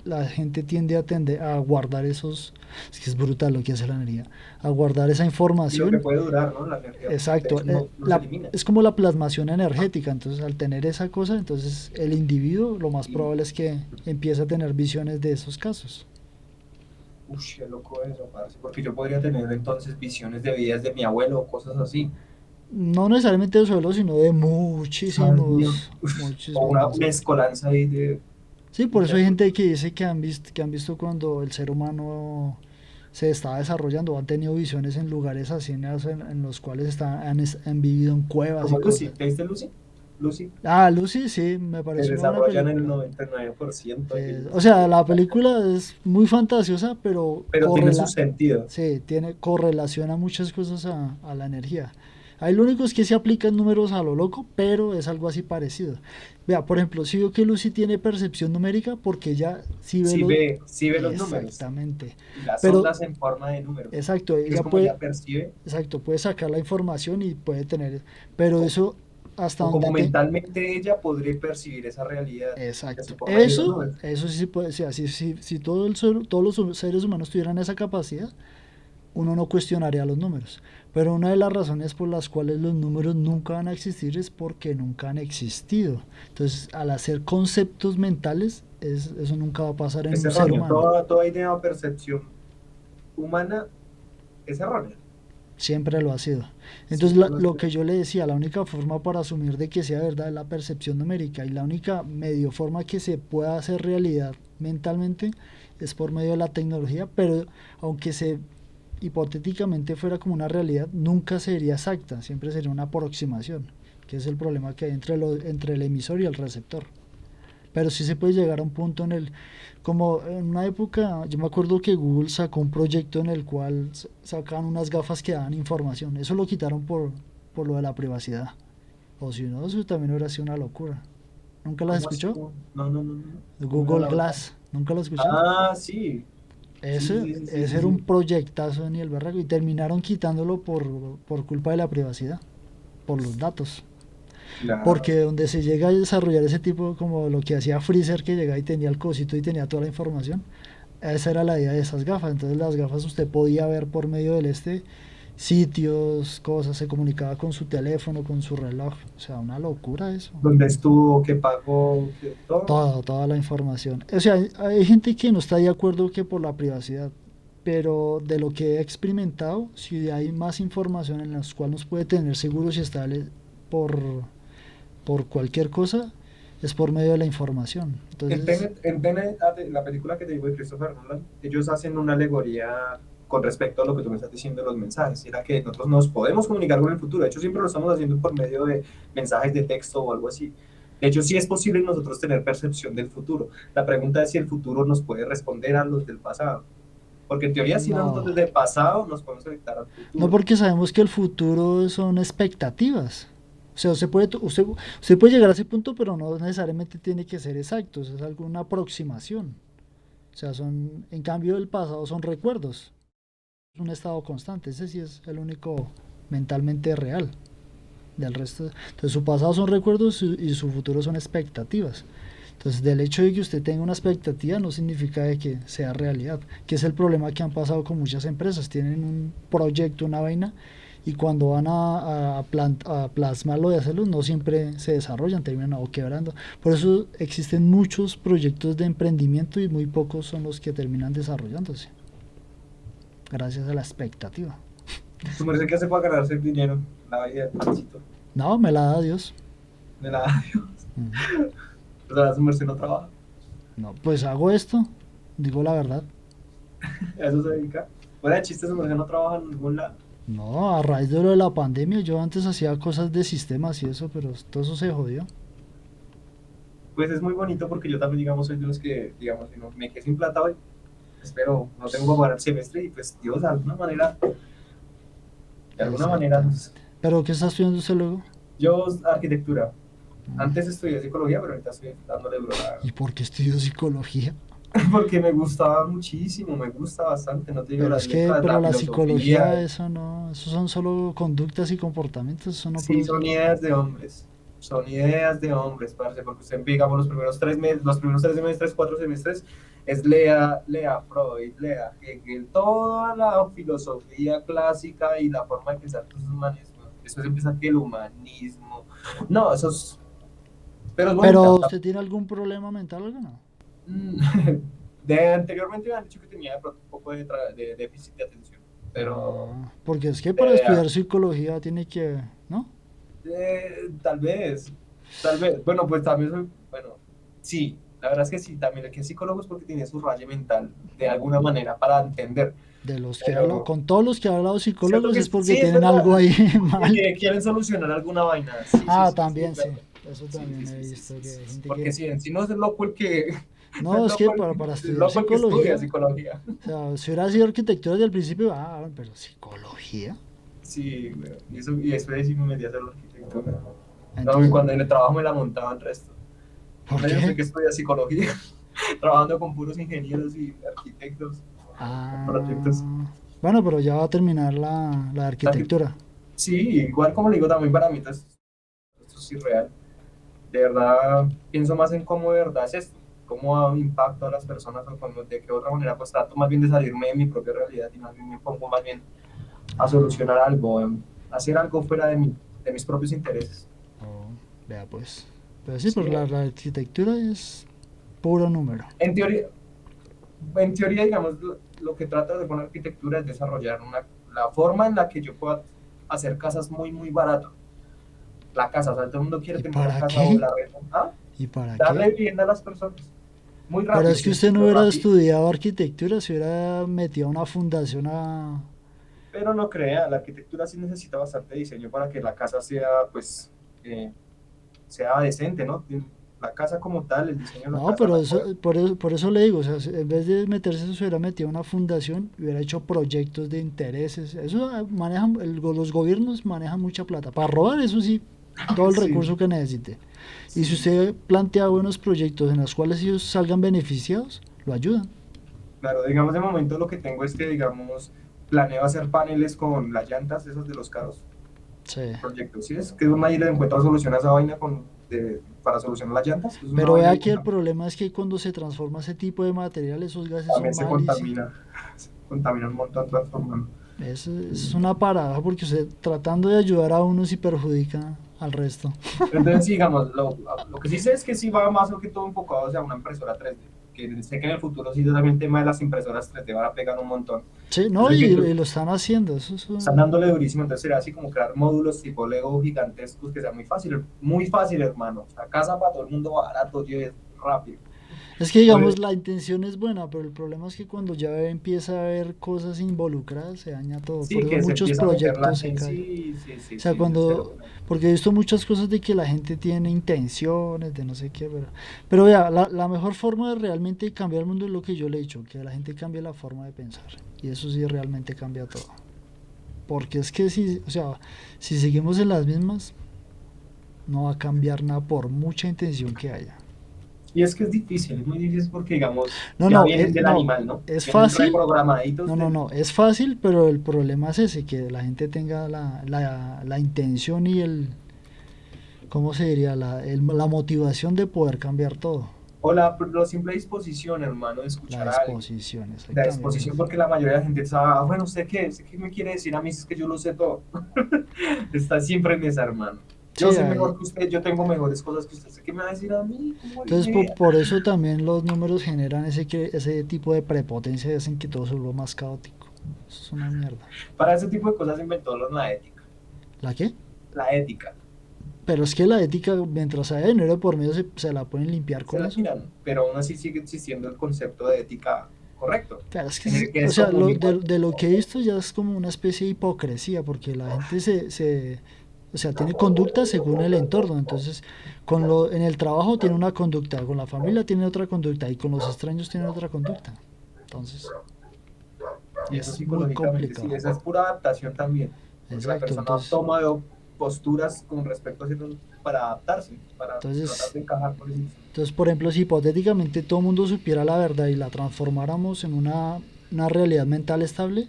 la gente tiende a guardar esos, es que es brutal lo que hace la energía, a guardar esa Y lo que información. puede durar, ¿no? La energía, de Exacto, hecho, no se elimina. es como la plasmación energética. Entonces, al tener esa cosa, entonces el individuo lo más Y, probable es que empiece a tener visiones de esos casos. uff, qué loco eso, parce, porque yo podría tener entonces visiones de vidas de mi abuelo o cosas así. No necesariamente de suelo, sino de Ay, Dios. O muchísimos una más. mezcolanza ahí de Sí, por eso muchas hay cosas. gente que dice que han visto cuando el ser humano se está desarrollando, o han tenido visiones en lugares así en los cuales han vivido en cuevas y Como Lucy, cosas. ¿te viste Lucy? Lucy, Ah, Lucy, sí, me se pareció una buena desarrollan el película. 99% ahí O sea, la exacto. película es muy fantasiosa, pero Pero tiene su sentido. sí, correlaciona muchas cosas a la energía. Ahí lo único es que se aplican números a lo loco, pero es algo así parecido. Vea, por ejemplo, si veo que Lucy tiene percepción numérica porque ella sí ve los... Sí ve los números Exactamente. y las Pero, ondas en forma de números, exacto, que es ella como puede, ella percibe, puede sacar la información y puede tener, pero o, eso hasta o como donde mentalmente ella podría percibir esa realidad, que Exacto. es por medio de los números. Eso sí se puede, si, así, si todos los seres humanos tuvieran esa capacidad, uno no cuestionaría los números. Pero una de las razones por las cuales los números nunca van a existir es porque nunca han existido. Entonces, al hacer conceptos mentales, eso nunca va a pasar en Es un ser erróneo. humano. Toda idea o percepción humana es errónea. Siempre lo ha sido. Entonces, Siempre lo ha lo sido. que yo le decía, la única forma para asumir de que sea verdad es la percepción numérica y la única medio forma que se pueda hacer realidad mentalmente es por medio de la tecnología, pero aunque se hipotéticamente fuera como una realidad, nunca sería exacta, siempre sería una aproximación, que es el problema que hay entre el emisor y el receptor. Pero sí se puede llegar a un punto como en una época, yo me acuerdo que Google sacó un proyecto en el cual sacaban unas gafas que daban información. Eso lo quitaron por lo de la privacidad. O si no, eso también hubiera sido una locura. ¿Nunca las ¿Cómo así? escuchó? No, no, no, no. ¿Cómo era Google la otra? Glass. ¿Nunca lo escuchó? Ah, sí. Sí, sí, sí, sí, sí, Ese sí, era un sí. proyectazo de nivel berraco y terminaron quitándolo por culpa de la privacidad, por los datos. Claro. Porque donde se llega a desarrollar ese tipo, como lo que hacía Freezer, que llegaba y tenía el cosito y tenía toda la información, esa era la idea de esas gafas. Entonces las gafas usted podía ver por medio del sitios, cosas, se comunicaba con su teléfono, con su reloj. O sea, una locura eso. ¿Dónde estuvo? ¿Qué pagó? ¿Qué todo? Toda la información. O sea, hay gente que no está de acuerdo que por la privacidad, pero de lo que he experimentado, si hay más información en la cual nos puede tener seguros y estables por, por cualquier cosa, es por medio de la información. Entonces, En Tenet, la película que te digo de Christopher Nolan, ellos hacen una alegoría con respecto a lo que tú me estás diciendo de los mensajes. Era que nosotros nos podemos comunicar con el futuro. De hecho, siempre lo estamos haciendo por medio de mensajes de texto o algo así. De hecho, sí es posible nosotros tener percepción del futuro. La pregunta es si el futuro nos puede responder a los del pasado. Porque en teoría, si nosotros no. desde el pasado nos podemos conectar al No, futuro. porque sabemos que el futuro son expectativas. O sea, usted puede llegar a ese punto, pero no necesariamente tiene que ser exacto. Es alguna aproximación. O sea, en cambio, el pasado son recuerdos. Es un estado constante. Ese sí es el único mentalmente real. del resto. Entonces su pasado son recuerdos y su futuro son expectativas. Entonces del hecho de que usted tenga una expectativa no significa de que sea realidad, que es el problema que han pasado con muchas empresas. Tienen un proyecto, una vaina, y cuando van a plasmarlo y hacerlo, no siempre se desarrollan, terminan o quebrando. Por eso existen muchos proyectos de emprendimiento y muy pocos son los que terminan desarrollándose, gracias a la expectativa. Su merced, ¿qué hace para ganarse el dinero? La vida del pancito. No, me la da Dios. Me la da Dios. Ujú. O sea, su merced no trabaja. No, pues hago esto, digo la verdad. A eso se dedica. Fuera de chistes, su merced no trabaja en ningún lado. No, a raíz de lo de la pandemia, yo antes hacía cosas de sistemas y eso, pero todo eso se jodió. Pues es muy bonito porque yo también, digamos, soy de los que, digamos, si no, me quedé sin plata hoy, espero, no tengo para pagar el semestre y pues Dios, de alguna manera, pues, Exactamente. ¿Pero qué está estudiando usted luego? yo arquitectura, Mm. antes estudié psicología, pero ahorita estoy dándole duro ¿Y por qué estudió psicología? porque me gustaba muchísimo, me gusta bastante, no te digo Pero las es que, letras, pero la la psicología, filosofía, eso no, eso son solo conductas y comportamientos, eso no sí, produce. son ideas de hombres, parce, porque usted, digamos, los primeros 3 meses, los primeros 3 semestres, 4 semestres, es lea Freud, lea Hegel, toda la filosofía clásica y la forma de pensar de los humanos, ¿no? Después empieza que el humanismo, no, eso es, pero es bonita, Pero o sea, usted tiene algún problema mental o algo, ¿no? anteriormente me han dicho que tenía de pronto un poco de déficit de atención, pero Porque es que para eh, estudiar psicología tiene que, ¿no? Tal vez, bueno, pues también soy, bueno, sí, la verdad es que sí, también el que es psicólogo es porque tiene su raya mental de alguna manera para entender, De los que he hablado, pero con todos los que he hablado cierto psicólogos que es porque sí, es tienen algo verdad, ahí mal. porque quieren solucionar alguna vaina, sí, sí, Ah, sí, sí, es también sí, verdad, eso sí, sí, también he sí, sí, visto sí, que hay sí, sí, gente porque que... si en sí no es loco el que, no No, es es que loco el para es estudiar loco el que estudia psicología, psicología, o sea, si hubiera sido arquitectura desde el principio, pero psicología. sí, güey, y después sí me metí a hacer arquitectura, no, y Entonces, cuando en el trabajo me la montaba el resto. ¿por Imagínate usted qué? que estudia psicología, trabajando con puros ingenieros y arquitectos, proyectos. Ah, bueno, pero ya va a terminar la Arqui- arquitectura. Sí, igual como le digo también para mí, entonces, esto es irreal. De verdad, pienso más en cómo de verdad es esto, cómo impacto a las personas o de qué otra manera, pues trato más bien de salirme de mi propia realidad y más bien me pongo más bien a Ah, solucionar algo, hacer algo fuera de mis propios intereses. oh, vea pues. Pero sí, Sí, pues la arquitectura es puro número. en teoría, en teoría, digamos, lo que trata de hacer con arquitectura es desarrollar la forma en la que yo pueda hacer casas muy, muy barato. La casa, o sea, todo el mundo quiere ¿Y tener una para casa o qué? la renta. ¿Ah? ¿Y para Darle qué? vivienda a las personas. Muy Pero rápido, es que usted no sencillo, hubiera rápido. estudiado arquitectura, se hubiera metido a una fundación a... Pero no crea, la arquitectura sí necesita bastante diseño para que la casa sea, pues, sea decente, ¿no? La casa como tal, el diseño de la No, casa, pero la cosa. eso, por eso le digo, o sea, en vez de meterse, se hubiera metido a una fundación, hubiera hecho proyectos de intereses. Eso manejan, los gobiernos manejan mucha plata. Para robar, eso sí, todo el Sí, recurso que necesite. Y si sí. usted plantea buenos proyectos en los cuales ellos salgan beneficiados, lo ayudan. Claro, digamos, de momento lo que tengo es que, digamos, planeo hacer paneles con las llantas, esos de los carros. Sí. Proyecto, ¿sí es? Que uno ahí le encuentra solución a esa vaina para solucionar las llantas. Es una Pero vaina vea ahí que el problema es que cuando se transforma ese tipo de material, esos gases son también malísimos. se contamina un montón transformando. Es una paradoja porque usted tratando de ayudar a unos y perjudica al resto. Entonces, sí, digamos, lo que sí sé es que sí va más o que todo enfocado hacia una impresora 3D. Que sé que en el futuro sí también el tema de las impresoras 3D van a pegar un montón. Sí, no, Entonces, que y lo están haciendo. están dándole durísimo, entonces sería así como crear módulos tipo Lego gigantescos que sea muy fácil, hermano. O sea, casa para todo el mundo barato, y es rápido. Es que Pues, digamos la intención es buena, pero el problema es que cuando ya empieza a haber cosas involucradas se daña todo. Por sí, eso que se muchos empieza a meter la proyectos se gente, caen. sí, sí, O sí, sea, sí, yo sé lo cuando, que no. porque he visto muchas cosas de que la gente tiene intenciones, de no sé qué, pero vea, la mejor forma de realmente cambiar el mundo es lo que yo le he dicho, que la gente cambie la forma de pensar. Y eso sí realmente cambia todo. Porque es que si, o sea, si seguimos en las mismas, no va a cambiar nada por mucha intención que haya. Y es que es muy difícil porque, digamos, No, ya no, vienen del no, animal, ¿no? es Vienen fácil. reprogramaditos No, no, del... no, es fácil, pero el problema es ese, que la gente tenga la intención y ¿cómo se diría? La motivación de poder cambiar todo, O la simple disposición, hermano, de la escuchar a alguien. disposición, La exactamente. disposición porque la mayoría de la gente sabe, ah, bueno, ¿usted qué? ¿Usted qué me quiere decir a mí? Si es que yo lo sé todo. Está siempre en esa, hermano. Yo Sí, soy mejor que usted, yo tengo mejores cosas que usted. ¿Usted qué me va a decir a mí? ¿Cómo es entonces mi vida? por eso también los números generan ese tipo de prepotencia y hacen que todo se vuelva más caótico. Eso es una mierda. Para ese tipo de cosas inventó la ética. ¿La qué? La ética. Pero es que la ética, mientras haya dinero por medio, se la pueden limpiar Se con la eso. tiran, pero aún así sigue existiendo el concepto de ética correcto, Claro, es que, en el que o es sea, común igual. de lo que he visto ya es como una especie de hipocresía, porque la gente o sea, tiene conducta según el entorno. Entonces, en el trabajo tiene una conducta, con la familia tiene otra conducta y con los extraños tiene otra conducta. Entonces, Y eso es muy psicológicamente, sí, complicado. esa es pura adaptación también, porque la Exacto, persona toma posturas con respecto a cierto, para adaptarse, para tratar entonces, de encajar, por decirlo. entonces, por ejemplo, si hipotéticamente todo el mundo supiera la verdad y la transformáramos en una realidad mental estable,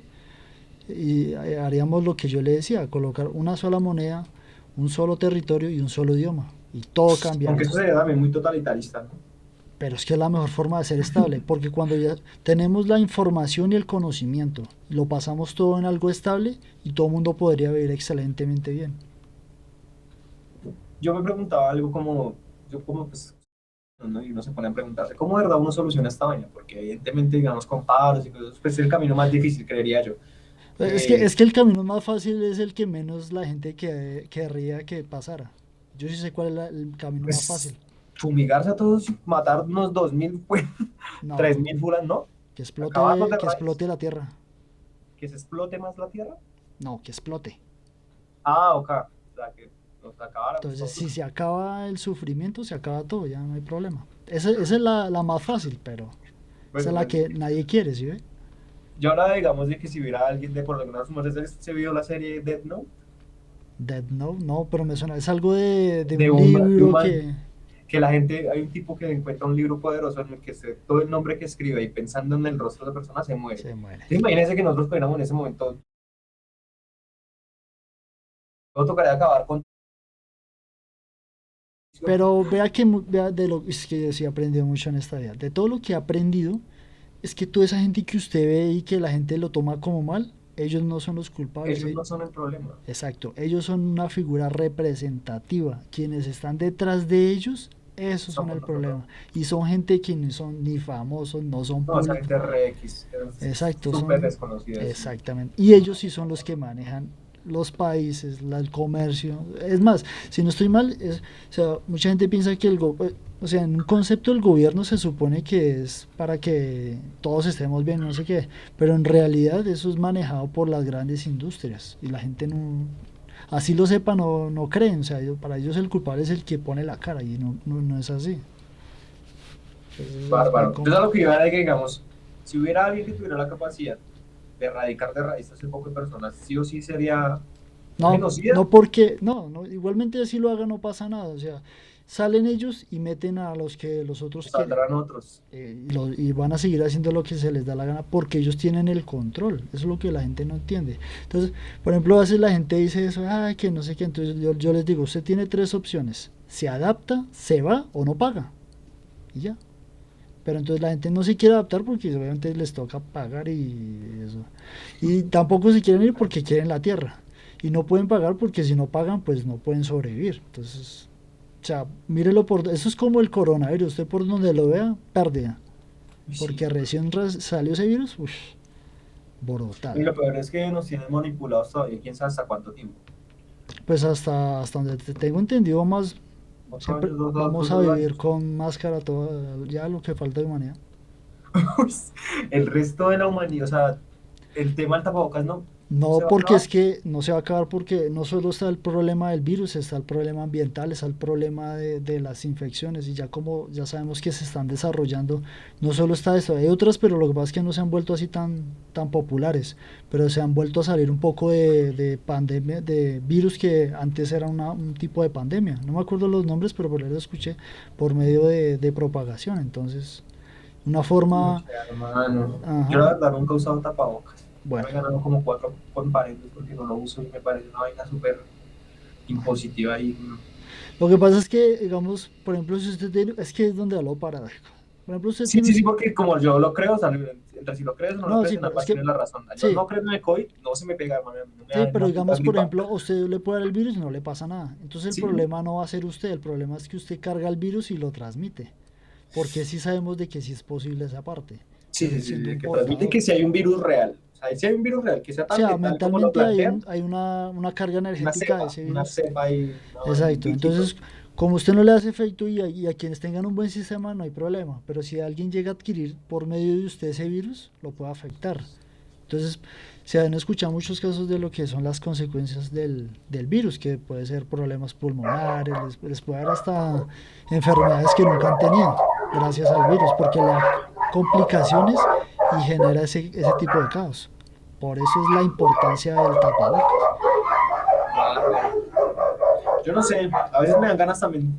y haríamos lo que yo le decía, colocar una sola moneda, un solo territorio y un solo idioma, y todo Aunque cambiaría. eso sería también muy totalitarista, ¿no? Pero es que es la mejor forma de ser estable, porque cuando ya tenemos la información y el conocimiento, lo pasamos todo en algo estable y todo el mundo podría vivir excelentemente bien. Yo me preguntaba algo como, yo como pues, ¿no? Y uno se pone a preguntarse, ¿cómo de verdad uno soluciona esta vaina? Porque evidentemente, digamos, con paros y cosas, pues es el camino más difícil, creería yo. Es que el camino más fácil es el que menos la gente querría que pasara. Yo sí sé cuál es el camino más Pues fácil. fumigarse a todos y matar unos 2000, pues, No, 3000 fulas, ¿no? Acabarlos de que raíz, explote la tierra. que se explote más la tierra. No, que explote. Ah, ok, o sea, que nos acabáramos Entonces, si todos. se acaba el sufrimiento, se acaba todo, ya no hay problema. Esa es la más fácil, pero esa es Bueno, la pues, que nadie quiere, ¿sí ve? yo ahora digamos de que si hubiera alguien de por alguna muertes, se vio la serie Death Note, Dead No, no, pero me suena, es algo de de un de un libro man, que que la gente, hay un tipo que encuentra un libro poderoso en el que todo el nombre que escribe y pensando en el rostro de la persona se muere. se muere. Entonces, imagínense que nosotros pudiéramos en ese momento, no tocaría acabar con... Pero vea que vea de lo es que sí he aprendido mucho en esta vida. De todo lo que he aprendido, es que toda esa gente que usted ve y que la gente lo toma como mal, ellos no son los culpables. Ellos no son el problema. Exacto, ellos son una figura representativa. Quienes están detrás de ellos, esos son Somos el nosotros. problema. Y son gente que no son ni famosos, no son No, esa públicos. gente re X, es Exacto, súper son desconocida. Sí. exactamente. Y ellos sí son los que manejan los países, el comercio. Es más, si no estoy mal, o sea, mucha gente piensa que o sea, en un concepto el gobierno se supone que es para que todos estemos bien, no sé qué, pero en realidad eso es manejado por las grandes industrias y la gente no, así lo sepa, no creen, o sea, para ellos el culpable es el que pone la cara y no es así. Entonces es muy Bárbaro. Entonces, a lo complicado. que iba era de que, digamos, si hubiera alguien que tuviera la capacidad de erradicar de raíz a ese poco de personas, sí o sí sería un No, genocida. no porque, igualmente si lo haga no pasa nada, o sea, salen ellos y meten a los que los otros quieren, Saldrán otros. y van a seguir haciendo lo que se les da la gana porque ellos tienen el control, eso es lo que la gente no entiende. Entonces, por ejemplo, a veces la gente dice eso, ay, que no sé qué, entonces yo les digo, usted tiene tres opciones, se adapta, se va o no paga, y ya. Pero entonces la gente no se quiere adaptar porque obviamente les toca pagar y eso. Y tampoco se quieren ir porque quieren la tierra. Y no pueden pagar porque si no pagan, pues no pueden sobrevivir. Entonces, o sea, mírelo eso es como el coronavirus. Usted por donde lo vea, pérdida. Sí. Porque recién salió ese virus, uff, Y brutal. lo peor es que nos tienen manipulados todavía, quién sabe hasta cuánto tiempo. Pues hasta donde tengo entendido más, 8 años, siempre vamos a dos vivir años. con máscara todo, ya lo que falta de humanidad. El resto de la humanidad, o sea, el tema del tapabocas no No, se va a porque acabar. es que no se va a acabar porque no solo está el problema del virus, está el problema ambiental, está el problema de las infecciones y ya como ya sabemos que se están desarrollando, no solo está esto, hay otras, pero lo que pasa es que no se han vuelto así tan populares, pero se han vuelto a salir un poco de pandemia, de virus que antes era un tipo de pandemia. No me acuerdo los nombres, pero por ahí lo escuché por medio de propagación. Entonces, una No forma, sé, hermano. Yo ajá, la verdad nunca he usado tapabocas. Ya bueno. me he ganado como 4 comparendos porque no lo uso y me parece una vaina súper impositiva y... Lo que pasa es que, digamos, por ejemplo, si usted tiene, es que es donde hablo paradójico. Por ejemplo, usted Sí, tiene, sí, sí, porque como yo lo creo, o sea, entre si lo crees o no lo no, crees, sí, en pero es ambas que, tienes la razón. Yo sí, no creo en el COVID, no se me pega, hermano, no me sí, da pero una puta digamos, por gripa. ejemplo, a usted le puede dar el virus y no le pasa nada. Entonces el Sí, problema no va a ser usted, el problema es que usted carga el virus y lo transmite. Porque sí sabemos de que sí es posible esa parte, sí, sí, sí, siendo sí, un que transmite portador. que si hay un virus real. O sea, si hay un virus real que sea O tan sea, letal como lo mentalmente plantean, hay una carga energética de ese una virus. cepa y un Exacto, bichito. entonces como usted no le hace efecto y a quienes tengan un buen sistema no hay problema, pero si alguien llega a adquirir por medio de usted ese virus, lo puede afectar. Entonces, se han escuchado muchos casos de lo que son las consecuencias del virus, que puede ser problemas pulmonares, les puede dar hasta enfermedades que nunca han tenido gracias al virus, porque le da complicaciones y genera ese tipo de caos. Por eso es la importancia del tapabocas. Yo no sé, a veces me dan ganas también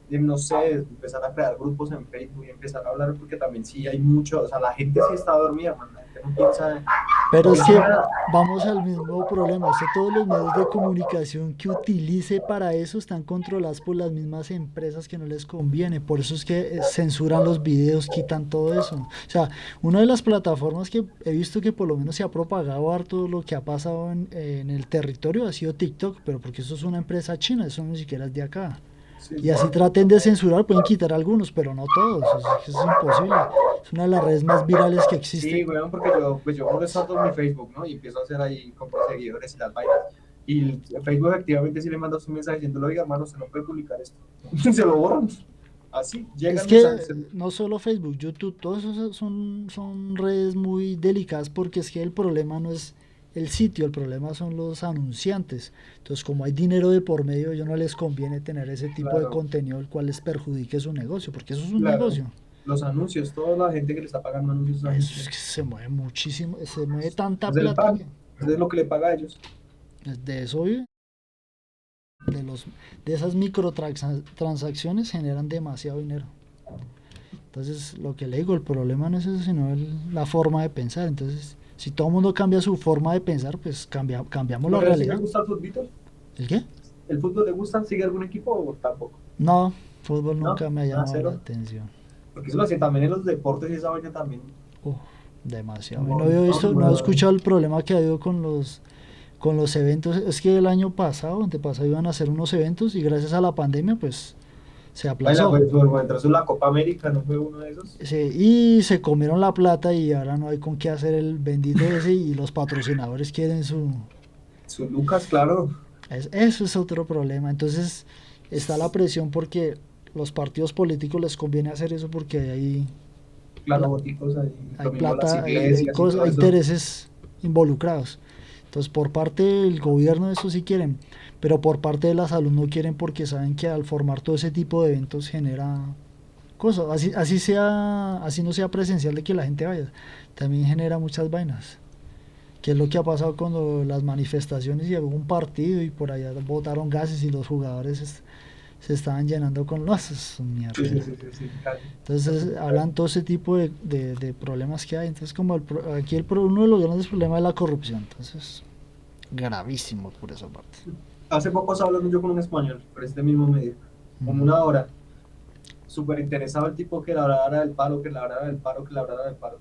de, no sé, empezar a crear grupos en Facebook y empezar a hablar, porque también sí hay mucho, o sea, la gente sí está dormida, man, la gente no piensa, Pero no es piensa en que nada. vamos al mismo problema. Usted todos los medios de comunicación que utilice para eso están controlados por las mismas empresas que no les conviene. Por eso es que censuran los videos, quitan todo eso. O sea, una de las plataformas que he visto que por lo menos se ha propagado harto lo que ha pasado en el territorio ha sido TikTok, pero porque eso es una empresa china, eso ni siquiera es de acá. Sí, Y así traten de censurar, pueden quitar algunos, pero no todos. Es imposible. Es una de las redes más virales que sí, existe. weón, porque yo, pues yo molesto todo mi Facebook, ¿no? Y empiezo a hacer ahí con mis seguidores y las vainas. Y el Facebook efectivamente sí le manda un mensaje diciendo, oiga, hermano, usted no puede publicar esto. Se lo borran. Así, llega Es el que mensaje. no solo Facebook, YouTube, todos esos son redes muy delicadas porque es que el problema no es el sitio, el problema son los anunciantes. Entonces, como hay dinero de por medio, ellos no les conviene tener ese tipo de Claro, contenido el cual les perjudique su negocio, porque eso es un claro. negocio. Los anuncios, toda la gente que le está pagando anuncios a esa Eso es gente. que se mueve muchísimo, se mueve tanta Es del plata pan, que es de lo que le paga a ellos. de eso vive. De los de esas microtransacciones generan demasiado dinero. Entonces, lo que le digo, el problema no es eso, sino la forma de pensar. Entonces, si todo el mundo cambia su forma de pensar, pues cambiamos la Bueno, ¿sí le realidad. gusta el fútbol? ¿El qué? ¿El fútbol le gusta? ¿Sigue algún equipo o tampoco? No, fútbol ¿No? nunca me ha Nada, llamado la cero. atención. Porque eso lo hacen también en los deportes y esa vaina también. Uf, demasiado. Y Un no había montón, visto, no he weón. escuchado el problema que ha habido con los eventos. Es que el año pasado, antepasado, iban a hacer unos eventos y gracias a la pandemia, pues se Vaina, aplazó. pues, bueno, mientras la Copa América no fue uno de esos. Y se comieron la plata y ahora no hay con qué hacer el bendito ese y los patrocinadores quieren Su Lucas, claro. eso es otro problema. Entonces está la presión porque los partidos políticos les conviene hacer eso porque Claro, pla- boticos ahí, hay lo mismo las plata, hay iglesias y cosas, todo hay eso. intereses involucrados. Entonces por parte del gobierno eso sí quieren, pero por parte de la salud no quieren porque saben que al formar todo ese tipo de eventos genera cosas, así no sea presencial de que la gente vaya, también genera muchas vainas. Que es lo que ha pasado cuando las manifestaciones y hubo un partido y por allá botaron gases y los jugadores se estaban llenando con los eso es un Sí, sí, mierdero. sí, sí, sí, casi, casi, Entonces casi. hablan todo ese tipo de problemas que hay. Entonces como aquí uno de los grandes problemas es la corrupción. Entonces gravísimo por esa parte. Hace poco estaba hablando yo con un español, por este mismo medio, como Ujú. una hora, súper interesado el tipo que le hablara del paro, que le hablara del paro, que le hablara del paro.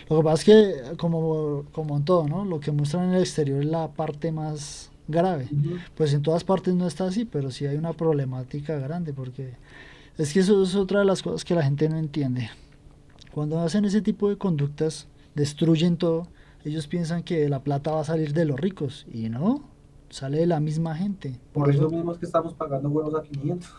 Lo que pasa es que como en todo, ¿no? Lo que muestran en el exterior es la parte más grave. Ujú. Pues en todas partes no está así, pero sí hay una problemática grande porque es que eso es otra de las cosas que la gente no entiende. Cuando hacen ese tipo de conductas, destruyen todo, ellos piensan que la plata va a salir de los ricos y no, sale de la misma gente. Por Por eso, eso mismo es que estamos pagando vuelos a 500.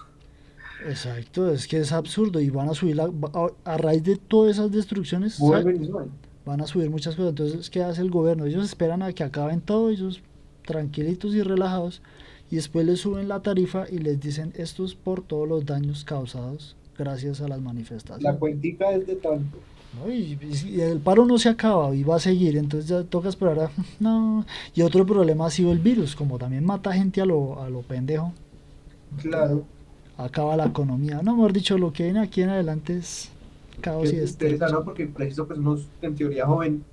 exacto, es que es absurdo y van a subir, a raíz de todas esas destrucciones, Vuelven y suben. van a subir muchas cosas. Entonces, ¿qué hace el gobierno? Ellos esperan a que acaben todo, ellos tranquilitos y relajados, y después les suben la tarifa y les dicen esto es por todos los daños causados gracias a las La manifestaciones. cuentica es de tanto. ¿No? Y el paro no se acaba y va a seguir, entonces ya toca esperar no. Y otro problema ha sido el virus, como también mata gente a lo pendejo, entonces Claro. acaba la economía. No, mejor dicho, lo que viene aquí en adelante es Qué caos y tristeza, destrucción. ¿no? Porque preciso, pues uno es, en teoría joven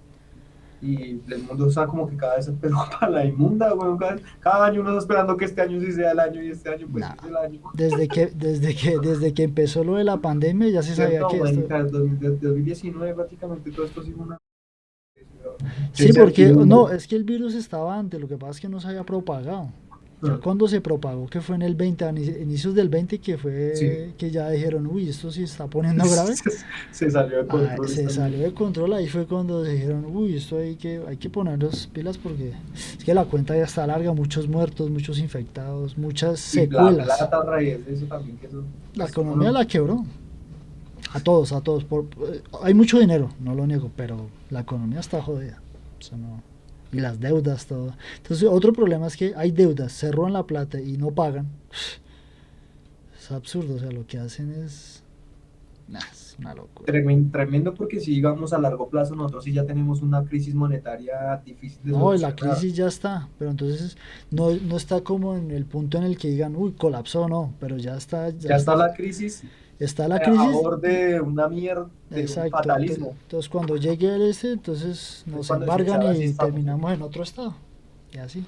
y el mundo está como que cada vez pero para la inmunda, weón, cada año uno está esperando que este año sí sea el año y este año pues sí Nah, es el año. desde que empezó lo de la pandemia ya se sabía Cierto, que esto. marica, 2019 prácticamente todo esto ha sido una Sí, porque incertidumbre. no, es que el virus estaba antes, lo que pasa es que no se había propagado. Ya Mm, cuando se propagó, que fue en el 20, inicios del 20, que sí, fue que ya dijeron, uy, esto sí está poniendo grave. se salió de Ah, control se esta salió mierda. de control, ahí fue cuando dijeron, uy, esto hay que ponernos pilas porque es que la cuenta ya está larga, muchos muertos, muchos infectados, muchas Y la secuelas. plata a raíz de eso también, que eso, La pues economía uno, la quebró, a todos, hay mucho dinero, no lo niego, pero la economía está jodida. O sea, no, y las deudas, todo. Entonces, otro problema es que hay deudas, se roban la plata y no pagan. Es absurdo, o sea, lo que hacen es una locura. tremendo porque si digamos a largo plazo nosotros sí ya tenemos una crisis monetaria difícil de No, la solucionar. crisis ya está, pero entonces no está como en el punto en el que digan, uy, colapsó, no, pero Ya está la crisis está la a crisis y, borde de una mierda, de un exacto, fatalismo. entonces cuando llegue el entonces Es nos cuando decimos, embargan ahora sí y estamos bien. terminamos en otro estado, y así,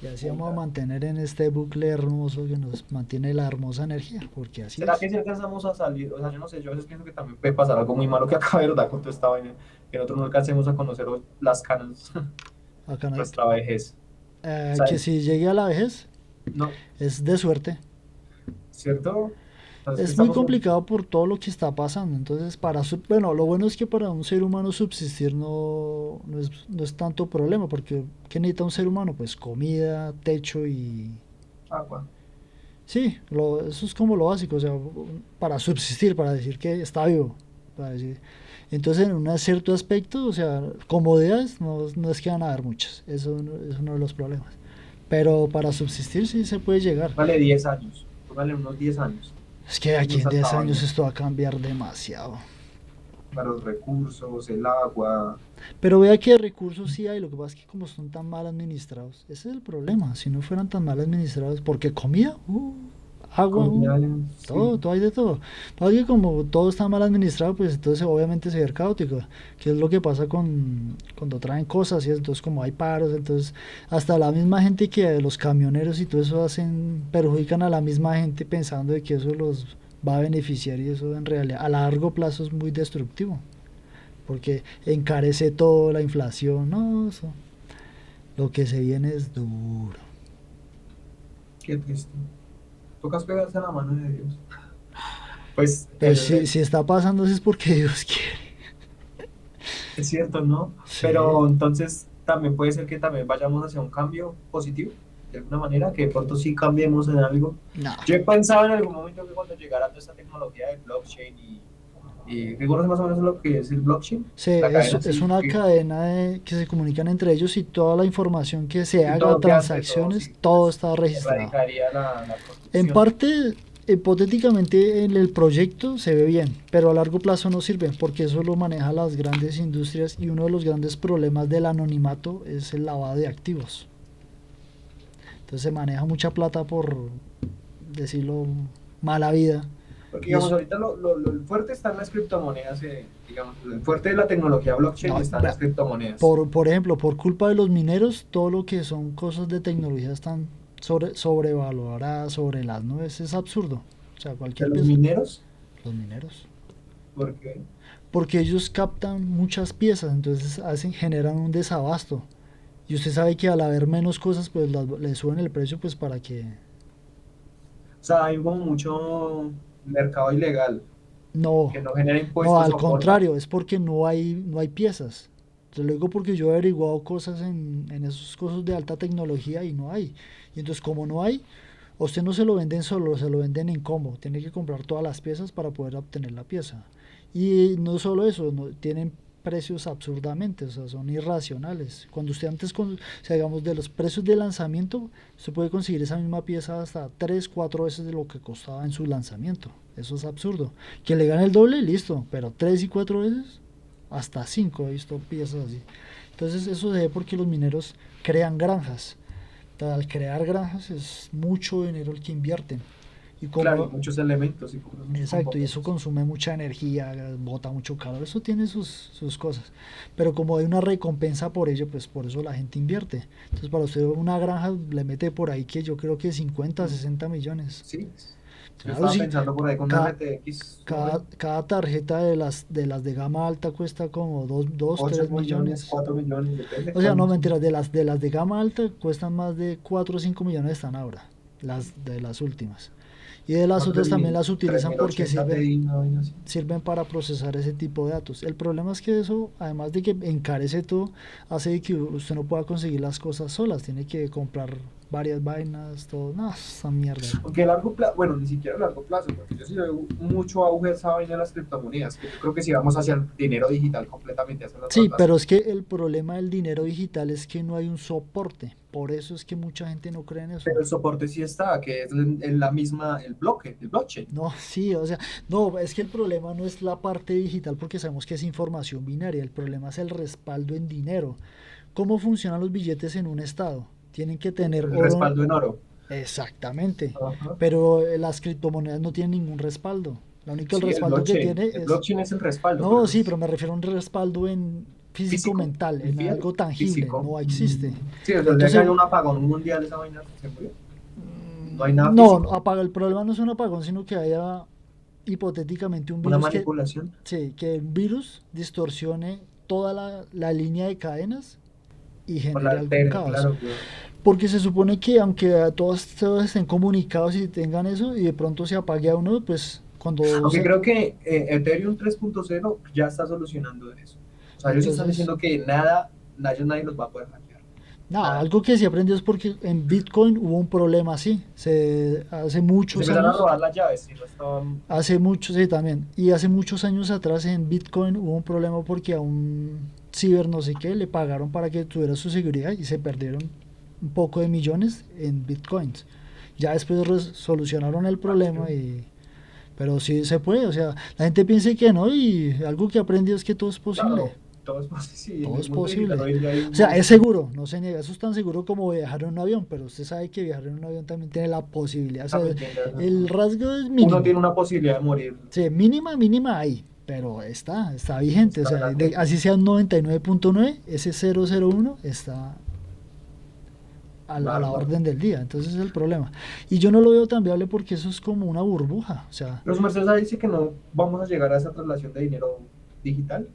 y así vamos a Puta. mantener en este bucle hermoso que nos mantiene la hermosa energía, porque así ¿Será es. que si alcanzamos a salir? O sea, yo no sé, yo a veces pienso que también puede pasar algo muy malo que acá, ¿verdad? Con toda esta vaina, que nosotros no alcancemos a conocer las canas, Acá no nuestra vejez. O sea, que si llegue a la vejez no, es de suerte. ¿cierto? Entonces, ¿qué Es muy estamos? complicado por todo lo que está pasando. Entonces, bueno, lo bueno es que para un ser humano subsistir no es tanto problema, porque ¿qué necesita un ser humano? Pues comida, techo y... Agua. Sí, eso es como lo básico, o sea, para subsistir, para decir que está vivo. Para decir. Entonces, en un cierto aspecto, o sea, comodidades no es que van a haber muchas, eso es uno de los problemas. Pero para subsistir sí se puede llegar. Póngale 10 años, póngale unos 10 años. Es que ¿Cómo aquí en está esta 10 años vaina? esto va a cambiar demasiado. Para los recursos, el agua, Pero vea que recursos sí hay, lo que pasa es que como son tan mal administrados, ese es el problema, si no fueran tan mal administrados, porque comida, agua, comida, todo, sí. todo hay de todo. Pasa que como todo está mal administrado, pues entonces obviamente se ve caótico, que es lo que pasa cuando traen cosas y entonces como hay paros, entonces hasta la misma gente que los camioneros y todo eso perjudican a la misma gente pensando de que eso los va a beneficiar y eso en realidad a largo plazo es muy destructivo porque encarece todo, la inflación, no, eso, lo que se viene es duro. Qué triste. Tocas pegarse a la mano de Dios. Pues Pues si está pasando eso es porque Dios quiere. es cierto, ¿no? Sí, Pero entonces también puede ser que también vayamos hacia un cambio positivo, de alguna manera, que de pronto sí cambiemos en algo. no. Yo he pensado en algún momento que cuando llegara toda esta tecnología de blockchain y ¿reconoces más o menos lo que es el blockchain? Sí, La cadena, es sí, una cadena que se comunican entre ellos y toda la información que se y haga, todo queda entre todos transacciones, y todo pues está registrado. erradicaría la En corrupción. parte, hipotéticamente en el proyecto se ve bien, pero a largo plazo no sirve porque eso lo maneja las grandes industrias y uno de los grandes problemas del anonimato es el lavado de activos. Entonces se maneja mucha plata por decirlo mala vida. Porque, Y digamos, es, ahorita el fuerte está en las criptomonedas, digamos, el fuerte de la tecnología blockchain no, está en las criptomonedas. por ejemplo, por culpa de los mineros, todo lo que son cosas de tecnología están sobrevaloradas sobre las nubes. Es absurdo. O sea, De cualquier los pieza, mineros, los mineros. porque, Porque ellos captan muchas piezas, entonces generan un desabasto. Y usted sabe que al haber menos cosas, pues le suben el precio, pues para que... o sea, hay como mucho mercado ilegal No, que no genera no, impuestos al o aporta. contrario, es porque no hay piezas. Te lo digo porque yo he averiguado cosas en esos cosas de alta tecnología y no hay. Y entonces como no hay, a usted no se lo venden solo, se lo venden en combo. Tiene que comprar todas las piezas para poder obtener la pieza. Y no solo eso, tienen precios absurdamente, o sea, son irracionales. Cuando usted antes, o sea, digamos, de los precios de lanzamiento, usted puede conseguir esa misma pieza hasta 3 4 veces de lo que costaba en su lanzamiento. Eso es absurdo. Que le gane el doble, listo, pero 3 y 4 veces, hasta 5 he visto piezas así. Entonces eso se ve porque los mineros crean granjas. Al crear granjas es mucho dinero el que invierten. Y Claro, y como, muchos elementos y muchos exacto, y eso componentes. consume mucha energía, bota mucho calor, eso tiene sus cosas. Pero como hay una recompensa por ello, pues por eso la gente invierte. Entonces para usted una granja le mete por ahí que yo creo que 50 60 millones. Sí, yo Claro, estaba sí, pensando por ahí con una cada, RTX cada tarjeta de gama alta cuesta como 2 8 3 millones, millones. 4 millones, depende O sea, cuál. no mentiras, de las de gama alta cuestan más de 4 o 5 millones están ahora, las de las últimas. Y de las Una otras también las tres utilizan mil porque ochenta Ti, una vaina así. sirven para procesar ese tipo de datos. El problema es que eso, además de que encarece todo, hace que usted no pueda conseguir las cosas solas, tiene que comprar varias vainas, todo, no, esa mierda. Aunque a largo plazo, bueno, ni siquiera a largo plazo, porque yo sí veo mucho auge de esa vaina de las criptomonedas, que yo creo que si vamos hacia el dinero digital completamente, hacia la Sí, pero traslación. es que el problema del dinero digital es que no hay un soporte, por eso es que mucha gente no cree en eso. Pero el soporte sí está, que es en la misma, el bloque, el blockchain. No, sí, o sea, no, es que el problema no es la parte digital porque sabemos que es información binaria, el problema es el respaldo en dinero. ¿Cómo funcionan los billetes en un estado? Tienen que tener El oro. respaldo en oro. Exactamente, Ajá. pero las criptomonedas no tienen ningún respaldo. Lo único el Sí, el respaldo que blockchain. tiene El es, blockchain es el respaldo, pero no, eso sí, es pero me refiero a un respaldo en físico físico, mental, el en fiat, algo tangible, físico. no existe. Sí, desde el día que Entonces, hay un apagón mundial, esa vaina se murió. No hay nada no, físico. apaga, el problema no es un apagón, sino que haya hipotéticamente un Una virus que, manipulación. sí, que el virus distorsione toda la línea de cadenas y O la genere algún altere, caos. claro, güey. Porque se supone que aunque todos estén comunicados y tengan eso y de pronto se apague a uno, pues cuando Aunque se... creo que Ethereum 3.0 ya está solucionando eso. O sea, ellos sí están Entonces, diciendo que nada, nadie los va a poder hackear. no, Nada. algo que sí aprendí es porque en Bitcoin hubo un problema así. Hace Se muchos empezaron a años, robar las llaves y no estaban. hace muchos, sí, también. Y hace muchos años atrás en Bitcoin hubo un problema porque a un ciber no sé qué le pagaron para que tuviera su seguridad y se perdieron un poco de millones en Bitcoins. Ya después solucionaron el problema y... Pero sí se puede, o sea, la gente piensa que no y algo que aprendí es que todo es posible. Claro, todo es posible. Sí, en Todo el es mundo digital posible. hoy en día hay O un sea, es montón. seguro, no se niega. Eso es tan seguro como viajar en un avión, pero usted sabe que viajar en un avión también tiene la posibilidad. O sea, También tiene- el rasgo es Uno mínimo. tiene una posibilidad de morir. Sí, mínima hay, pero está vigente. O Está sea, latente. así sea un 99.9, ese 001 está a la Bárbaro. orden del día. Entonces es el problema. Y yo no lo veo tan viable porque eso es como una burbuja. O sea, Los Mercedes dice que no vamos a llegar a esa traslación de dinero digital.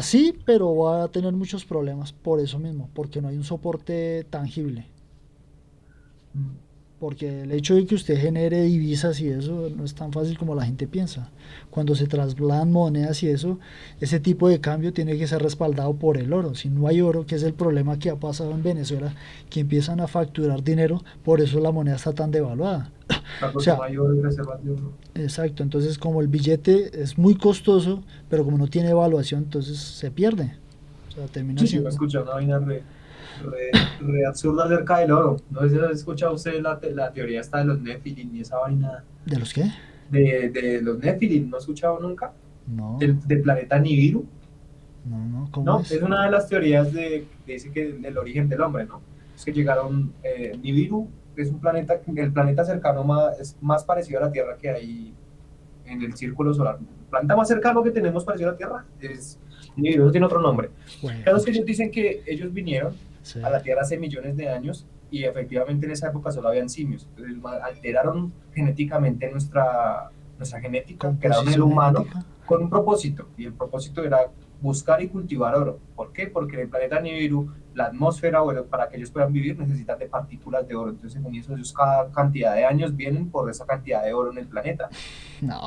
sí, pero va a tener muchos problemas por eso mismo, porque no hay un soporte tangible. Mm. Porque el hecho de que usted genere divisas y eso no es tan fácil como la gente piensa. Cuando se trasladan monedas y eso, ese tipo de cambio tiene que ser respaldado por el oro. Si no hay oro, que es el problema que ha pasado en Venezuela, que empiezan a facturar dinero, por eso la moneda está tan devaluada. Claro, O porque sea, no hay oro y reservas de oro. exacto, entonces como el billete es muy costoso, pero como no tiene evaluación, entonces se pierde. O sea, termina Sí, yo siendo... escuché una vaina re absurda acerca del oro. No sé si has escuchado usted la teoría esta de los Nephilim y esa vaina ¿De los qué? de los Nephilim. ¿No has escuchado nunca? No, Del planeta Nibiru. no, ¿cómo No, es? es una de las teorías que dice que del origen del hombre, ¿no? Es que llegaron, Nibiru es un planeta, el planeta cercano más, es más parecido a la Tierra que hay en el círculo solar. El planeta más cercano que tenemos parecido a la Tierra es Nibiru, no tiene otro nombre. Bueno, Claro, es que ellos dicen que ellos vinieron sí, a la Tierra hace millones de años y efectivamente en esa época solo habían simios. Entonces alteraron genéticamente nuestra genética, crearon el composición humano genética. con un propósito y el propósito era buscar y cultivar oro. ¿Por qué? Porque en el planeta Nibiru la atmósfera, bueno, para que ellos puedan vivir necesitan de partículas de oro. Entonces en eso ellos cada cantidad de años vienen por esa cantidad de oro en el planeta. No.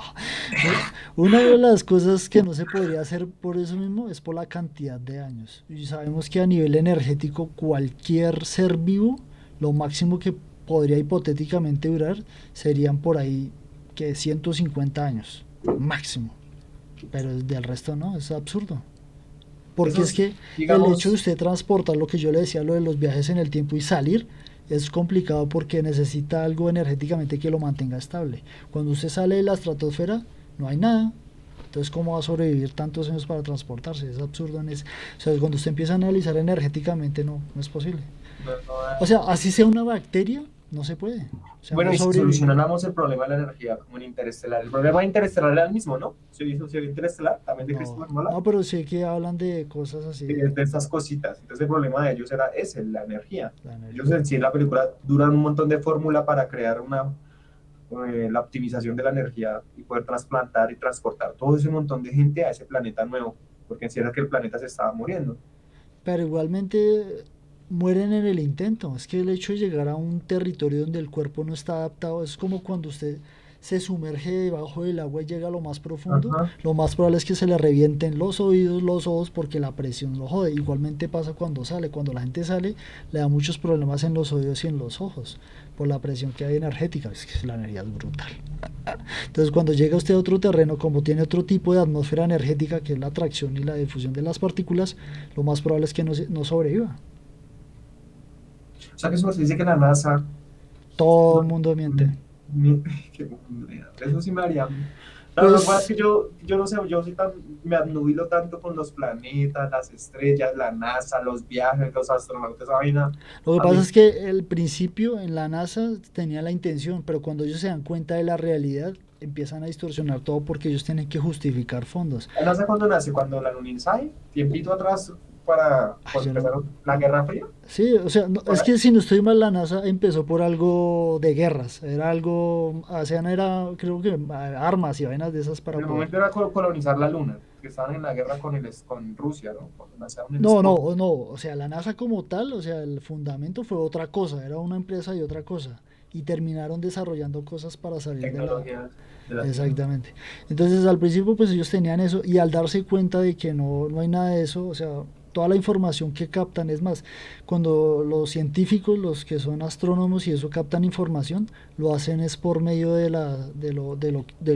Una de las cosas que no se podría hacer por eso mismo es por la cantidad de años. Y sabemos que a nivel energético cualquier ser vivo, lo máximo que podría hipotéticamente durar serían por ahí que 150 años, máximo. Pero del resto no, es absurdo. Porque es Esos, que el hecho de digamos, usted transportar lo que yo le decía, lo de los viajes en el tiempo y salir, es complicado porque necesita algo energéticamente que lo mantenga estable. Cuando usted sale de la estratosfera, no hay nada. Entonces, ¿cómo va a sobrevivir tantos años para transportarse? Es absurdo. O sea, cuando usted empieza a analizar energéticamente, no es posible. no, no O sea, así sea una bacteria, no se puede. O sea, Bueno, no y si sobrevive. solucionáramos el problema de la energía como en Interestelar, el problema de Interestelar era el mismo, ¿no? Se vio Interestelar, también de No, Christopher Nolan, no, pero sí que hablan de cosas así de estas cositas. Entonces el problema de ellos era ese, la energía. la Ellos energía. en sí en la película duran un montón de fórmula para crear la optimización de la energía y poder trasplantar y transportar todo ese montón de gente a ese planeta nuevo, porque en sí era que el planeta se estaba muriendo. Pero igualmente mueren en el intento. Es que el hecho de llegar a un territorio donde el cuerpo no está adaptado es como cuando usted se sumerge debajo del agua y llega a lo más profundo, Ajá. lo más probable es que se le revienten los oídos, los ojos, porque la presión lo jode. Igualmente pasa cuando sale. Cuando la gente sale, le da muchos problemas en los oídos y en los ojos, por la presión que hay energética. Es que la energía es brutal. Entonces, cuando llega usted a otro terreno, como tiene otro tipo de atmósfera energética, que es la atracción y la difusión de las partículas, lo más probable es que no sobreviva. O sea que eso se dice que la NASA, Todo no, el mundo miente. mi- eso sí me haría. Claro, lo que pasa es Pues que yo no sé, yo soy tan, me adnubilo tanto con los planetas, las estrellas, la NASA, los viajes, los astronautas, esa vaina. lo que A pasa mí, es que el principio en la NASA tenía la intención, pero cuando ellos se dan cuenta de la realidad, empiezan a distorsionar todo porque ellos tienen que justificar fondos. ¿la NASA cuándo nace? Cuando la Luninsai, tiempito atrás, para Ay, cuando yo no, empezaron la Guerra Fría. sí, o sea, ¿Por es ahí? que si no estoy mal, la NASA empezó por algo de guerras, era algo, hacían era, creo que armas y vainas de esas para En el poder. momento era colonizar la Luna, que estaban en la guerra con Rusia, ¿no? Cuando lanzaron el No, no, Sputnik. no, o sea, la NASA como tal, o sea, el fundamento fue otra cosa, era una empresa y otra cosa, y terminaron desarrollando cosas para salir de la. Tecnología de la Tierra. Exactamente. Entonces al principio pues ellos tenían eso y al darse cuenta de que no hay nada de eso, o sea, toda la información que captan, es más, cuando los científicos, los que son astrónomos y eso captan información, lo hacen es por medio de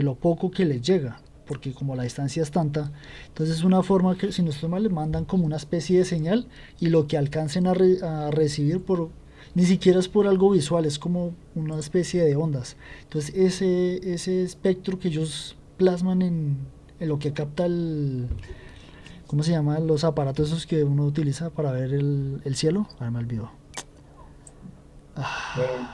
lo poco que les llega, porque como la distancia es tanta, entonces es una forma que si no estoy mal les mandan como una especie de señal y lo que alcancen a recibir por ni siquiera es por algo visual, es como una especie de ondas. Entonces ese espectro que ellos plasman en lo que capta ¿cómo se llama? Los aparatos esos que uno utiliza para ver el cielo. Ahora me olvidó. Eh,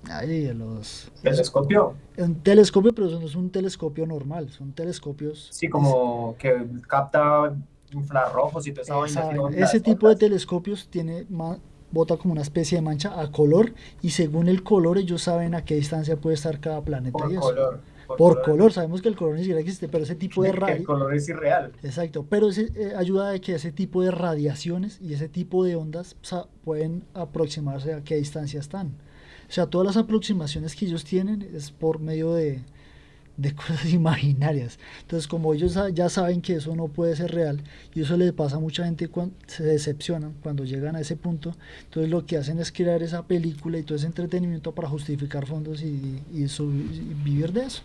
Ay, los. Telescopio, Un telescopio, pero eso no es un telescopio normal, son telescopios. sí, como que capta infrarrojos y toda esa vaina, Esa así vaina. Ese ondas, tipo de ondas, telescopios bota como una especie de mancha a color y según el color ellos saben a qué distancia puede estar cada planeta y eso. por Por color, color, sabemos que el color ni siquiera existe, pero ese tipo de que el color es irreal. exacto, pero ayuda de que ese tipo de radiaciones y ese tipo de ondas pueden aproximarse a qué distancia están. O sea, todas las aproximaciones que ellos tienen es por medio de cosas imaginarias. Entonces, como ellos ya saben que eso no puede ser real, y eso les pasa a mucha gente cuando se decepcionan cuando llegan a ese punto, entonces lo que hacen es crear esa película y todo ese entretenimiento para justificar fondos y vivir de eso,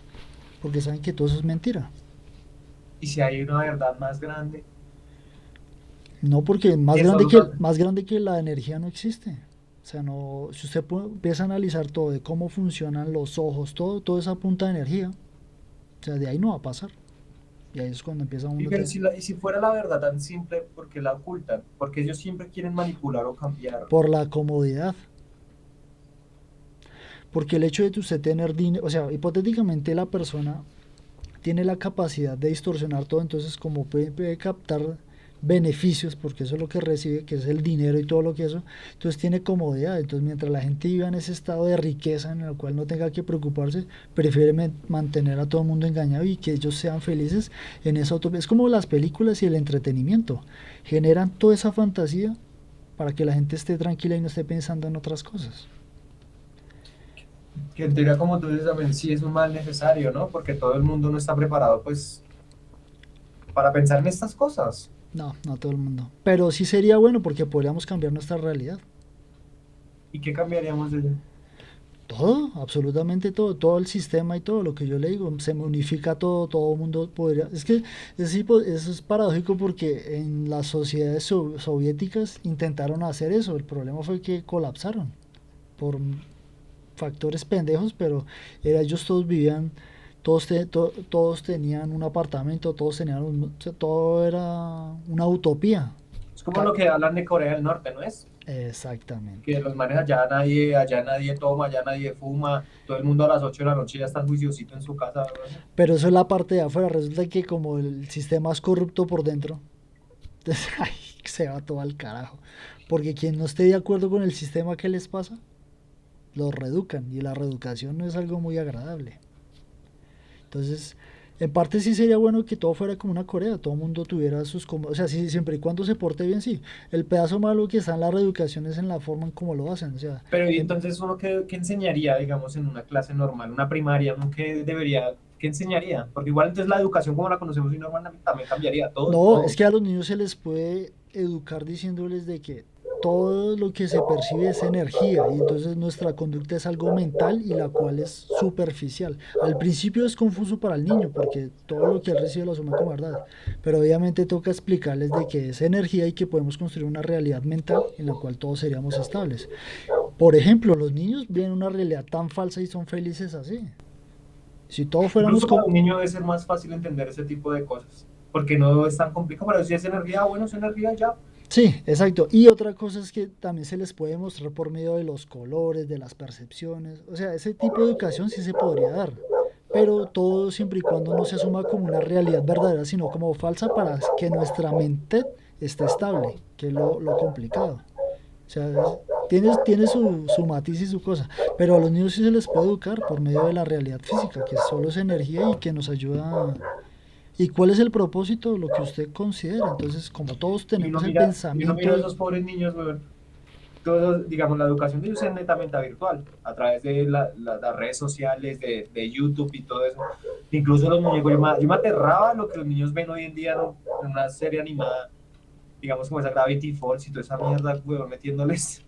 porque saben que todo eso es mentira. Y si hay una verdad más grande, No, porque que solo nos... más grande que la energía no existe. O sea, no, si usted empieza a analizar todo de cómo funcionan los ojos, todo esa punta de energía, o sea, de ahí no va a pasar. Y ahí es cuando empieza Y, uno a pero tener. y si fuera la verdad tan simple, ¿por qué la ocultan? Porque ellos siempre quieren manipular o cambiar. Por la comodidad. Porque el hecho de que usted tener dinero, o sea, hipotéticamente la persona tiene la capacidad de distorsionar todo, entonces como puede captar beneficios, porque eso es lo que recibe, que es el dinero y todo lo que eso, entonces tiene comodidad, entonces mientras la gente viva en ese estado de riqueza en el cual no tenga que preocuparse, prefiere mantener a todo el mundo engañado y que ellos sean felices en esa utopía. Es como las películas y el entretenimiento, generan toda esa fantasía para que la gente esté tranquila y no esté pensando en otras cosas. Que en teoría, como tú dices, también sí es un mal necesario, ¿no? Porque todo el mundo no está preparado, pues, para pensar en estas cosas. No, no todo el mundo. Pero sí sería bueno porque podríamos cambiar nuestra realidad. ¿Y qué cambiaríamos de... Todo, absolutamente todo, todo el sistema y todo lo que yo le digo, se me unifica todo, todo el mundo podría. Es que eso es paradójico porque en las sociedades soviéticas intentaron hacer eso, el problema fue que colapsaron por factores pendejos, pero ellos todos vivían, todos tenían un apartamento, todos tenían todo era una utopía. Es como lo que hablan de Corea del Norte, ¿no es? Exactamente. Que los manes allá nadie toma, allá nadie fuma, todo el mundo a las 8 de la noche ya está juiciosito en su casa, weón. Pero eso es la parte de afuera. Resulta que como el sistema es corrupto por dentro, entonces ay, se va todo al carajo. Porque quien no esté de acuerdo con el sistema, ¿qué les pasa? Los reeducan y la reeducación no es algo muy agradable. Entonces, en parte sí sería bueno que todo fuera como una Corea, todo el mundo tuviera sus... O sea, sí, siempre y cuando se porte bien, sí. El pedazo malo que está en la reeducación es en la forma en cómo lo hacen. O sea, Pero y en- entonces uno qué enseñaría, digamos, en una clase normal, una primaria, uno qué debería, qué enseñaría, porque igual entonces la educación como la conocemos hoy normalmente también cambiaría todo, no, es todo. que a los niños se les puede educar diciéndoles de que todo lo que se percibe es energía y entonces nuestra conducta es algo mental y la cual es superficial. Al principio es confuso para el niño porque todo lo que él recibe lo asume como verdad, pero obviamente toca explicarles de que es energía y que podemos construir una realidad mental en la cual todos seríamos estables. Por ejemplo, los niños ven una realidad tan falsa y son felices así. Si todos fuéramos Incluso para como... un niño debe ser más fácil entender ese tipo de cosas, porque no es tan complicado, pero si es energía, bueno, es energía ya. Sí, exacto. Y otra cosa es que también se les puede mostrar por medio de los colores, de las percepciones. O sea, ese tipo de educación sí se podría dar. Pero todo siempre y cuando no se asuma como una realidad verdadera, sino como falsa para que nuestra mente esté estable, que es lo complicado. O sea, tiene su matiz y su cosa. Pero a los niños sí se les puede educar por medio de la realidad física, que solo es energía y que nos ayuda ¿y cuál es el propósito? Lo que usted considera. Entonces, como todos tenemos el Y uno pensamiento mira a de... esos pobres niños, weón, todos, digamos, la educación de ellos es netamente virtual, a través de las redes sociales, de YouTube y todo eso. Incluso los muñecos, yo me aterraba lo que los niños ven hoy en día, ¿no? En una serie animada, digamos como esa Gravity Falls y toda esa mierda, weón, metiéndoles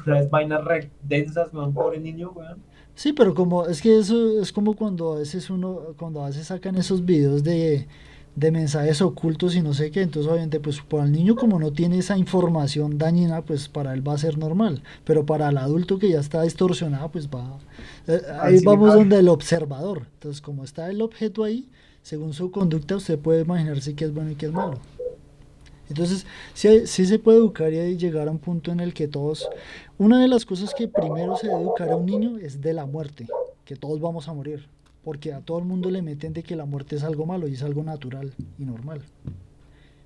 unas vainas re densas, weón, pobre niño, weón. Sí, pero como es que eso es como cuando a veces cuando a veces sacan esos videos de mensajes ocultos y no sé qué, entonces obviamente pues para el niño como no tiene esa información dañina, pues para él va a ser normal, pero para el adulto que ya está distorsionado, pues va... A ahí decirle, vamos donde el observador, entonces como está el objeto ahí, según su conducta usted puede imaginarse qué es bueno y qué es malo. Entonces, sí, sí se puede educar y llegar a un punto en el que todos... Una de las cosas que primero se debe educar a un niño es de la muerte, que todos vamos a morir, porque a todo el mundo le meten de que la muerte es algo malo y es algo natural y normal.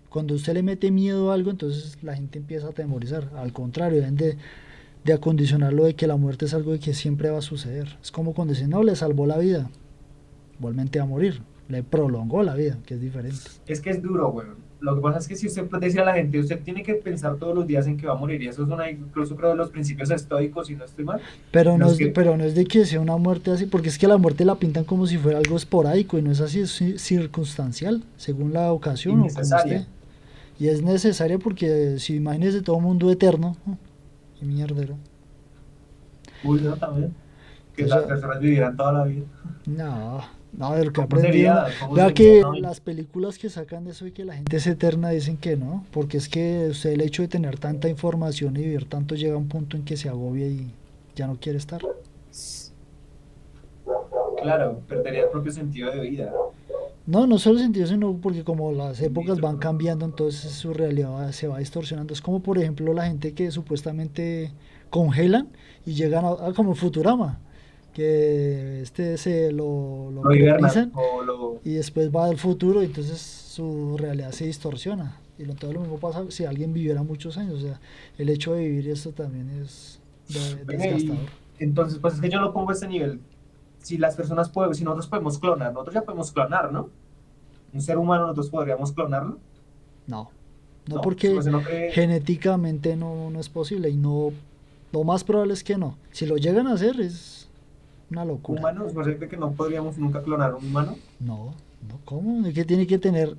Cuando usted le mete miedo a algo, entonces la gente empieza a atemorizar. Al contrario, deben de acondicionarlo de que la muerte es algo de que siempre va a suceder. Es como cuando dicen, no, le salvó la vida, igualmente va a morir. Le prolongó la vida, que es diferente. es que es duro, weón. Lo que pasa es que si usted puede decir a la gente, usted tiene que pensar todos los días en que va a morir, y eso es una, incluso creo, de los principios estoicos, si no estoy mal, Pero en no, los es, que pero no es de que sea una muerte así, porque es que la muerte la pintan como si fuera algo esporádico y no es así, es circunstancial, según la ocasión o como esté. innecesaria. Y es necesaria porque si imagínese todo mundo eterno, qué mierdero. Uy, no, también. Que las Entonces, personas vivieran toda la vida. no, no, de lo que he ¿Cómo aprendido, no. sería? ¿Cómo Vea sería? que No, las películas que sacan de eso y que la gente es eterna dicen que no, porque es que usted el hecho de tener tanta información y vivir tanto llega a un punto en que se agobia y ya no quiere estar. claro, perdería el propio sentido de vida. No, no solo sentido, sino porque como las épocas van cambiando, entonces su realidad se va distorsionando. Es como, por ejemplo, la gente que supuestamente congelan y llegan a como Futurama, que este se lo Lo hibernan crionizan o lo... y después va al futuro y entonces su realidad se distorsiona. Y todo lo mismo pasa si alguien viviera muchos años. O sea, el hecho de vivir esto también es Venga, y desgastador. entonces, pues es que yo lo pongo a este nivel. Si las personas pueden, si nosotros podemos clonar, nosotros ya podemos clonar, ¿no? Un ser humano nosotros podríamos clonarlo, No, no ¿no? Si porque pues no cree genéticamente no es posible y no, lo más probable es que no. Si lo llegan a hacer es una locura. humanos, pues de que no podríamos nunca clonar un humano. No, no, ¿cómo? Es que tiene que tener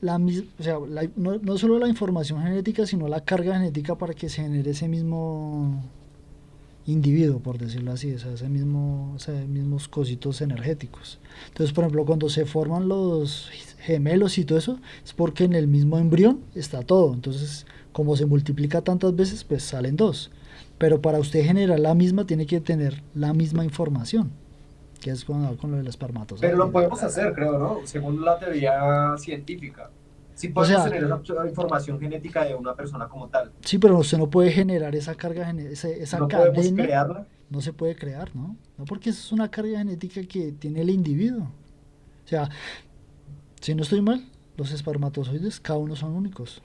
la misma, o sea, no solo la información genética, sino la carga genética para que se genere ese mismo individuo, por decirlo así, o sea, o sea, mismos cositos energéticos. Entonces, por ejemplo, cuando se forman los gemelos y todo eso, es porque en el mismo embrión está todo. Entonces, como se multiplica tantas veces, pues salen dos. Pero para usted generar la misma, tiene que tener la misma información, que es con lo del Pero lo espermatozoide. podemos hacer, creo, ¿no? Según la teoría científica. Sí O podemos sea, tener esa información genética de una persona como tal. sí, pero usted no puede generar esa carga, esa No podemos cadena, crearla. no se puede crear, ¿no? No, porque eso es una carga genética que tiene el individuo. O sea, si no estoy mal, los espermatozoides cada uno son únicos.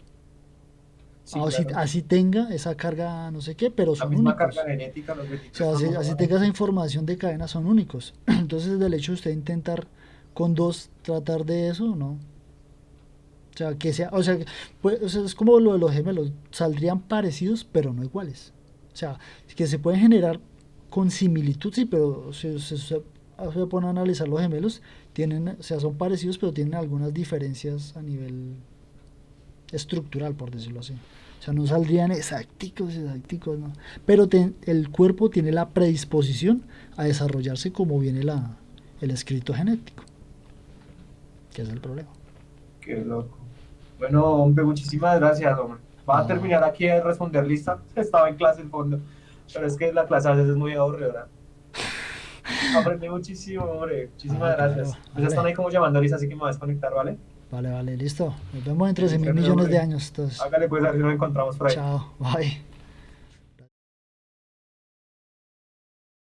Sí, Así, claro. así tenga esa carga, no sé qué, pero La son misma carga únicos. genética, los O sea, 23 así tenga cromosomas. esa información de cadena, son únicos. Entonces, del hecho de usted intentar con dos tratar de eso, ¿no? O sea, que sea, o sea, pues, o sea, es como lo de los gemelos, saldrían parecidos, pero no iguales. O sea, que se pueden generar con similitud, sí, pero si se pone a analizar los gemelos, tienen, o sea, son parecidos, pero tienen algunas diferencias a nivel estructural, por decirlo así. O sea, no saldrían exacticos, exacticos, ¿no? Pero el cuerpo tiene la predisposición a desarrollarse como viene el escrito genético, que es el problema. Qué loco. Bueno, hombre, muchísimas gracias, hombre. Va a No, terminar aquí de responder lista. Estaba en clase en fondo, pero es que la clase a veces es muy aburrida. Aprendí muchísimo, hombre. ah, Muchísimas claro, gracias. Me están vale, ahí como llamando, Lisa, así que me voy a desconectar, ¿vale? vale, listo. Nos vemos dentro de 100.000 Bendiciones, millones de hombre. años, entonces. Hágale pues a ver si nos encontramos por ahí. Chao, bye.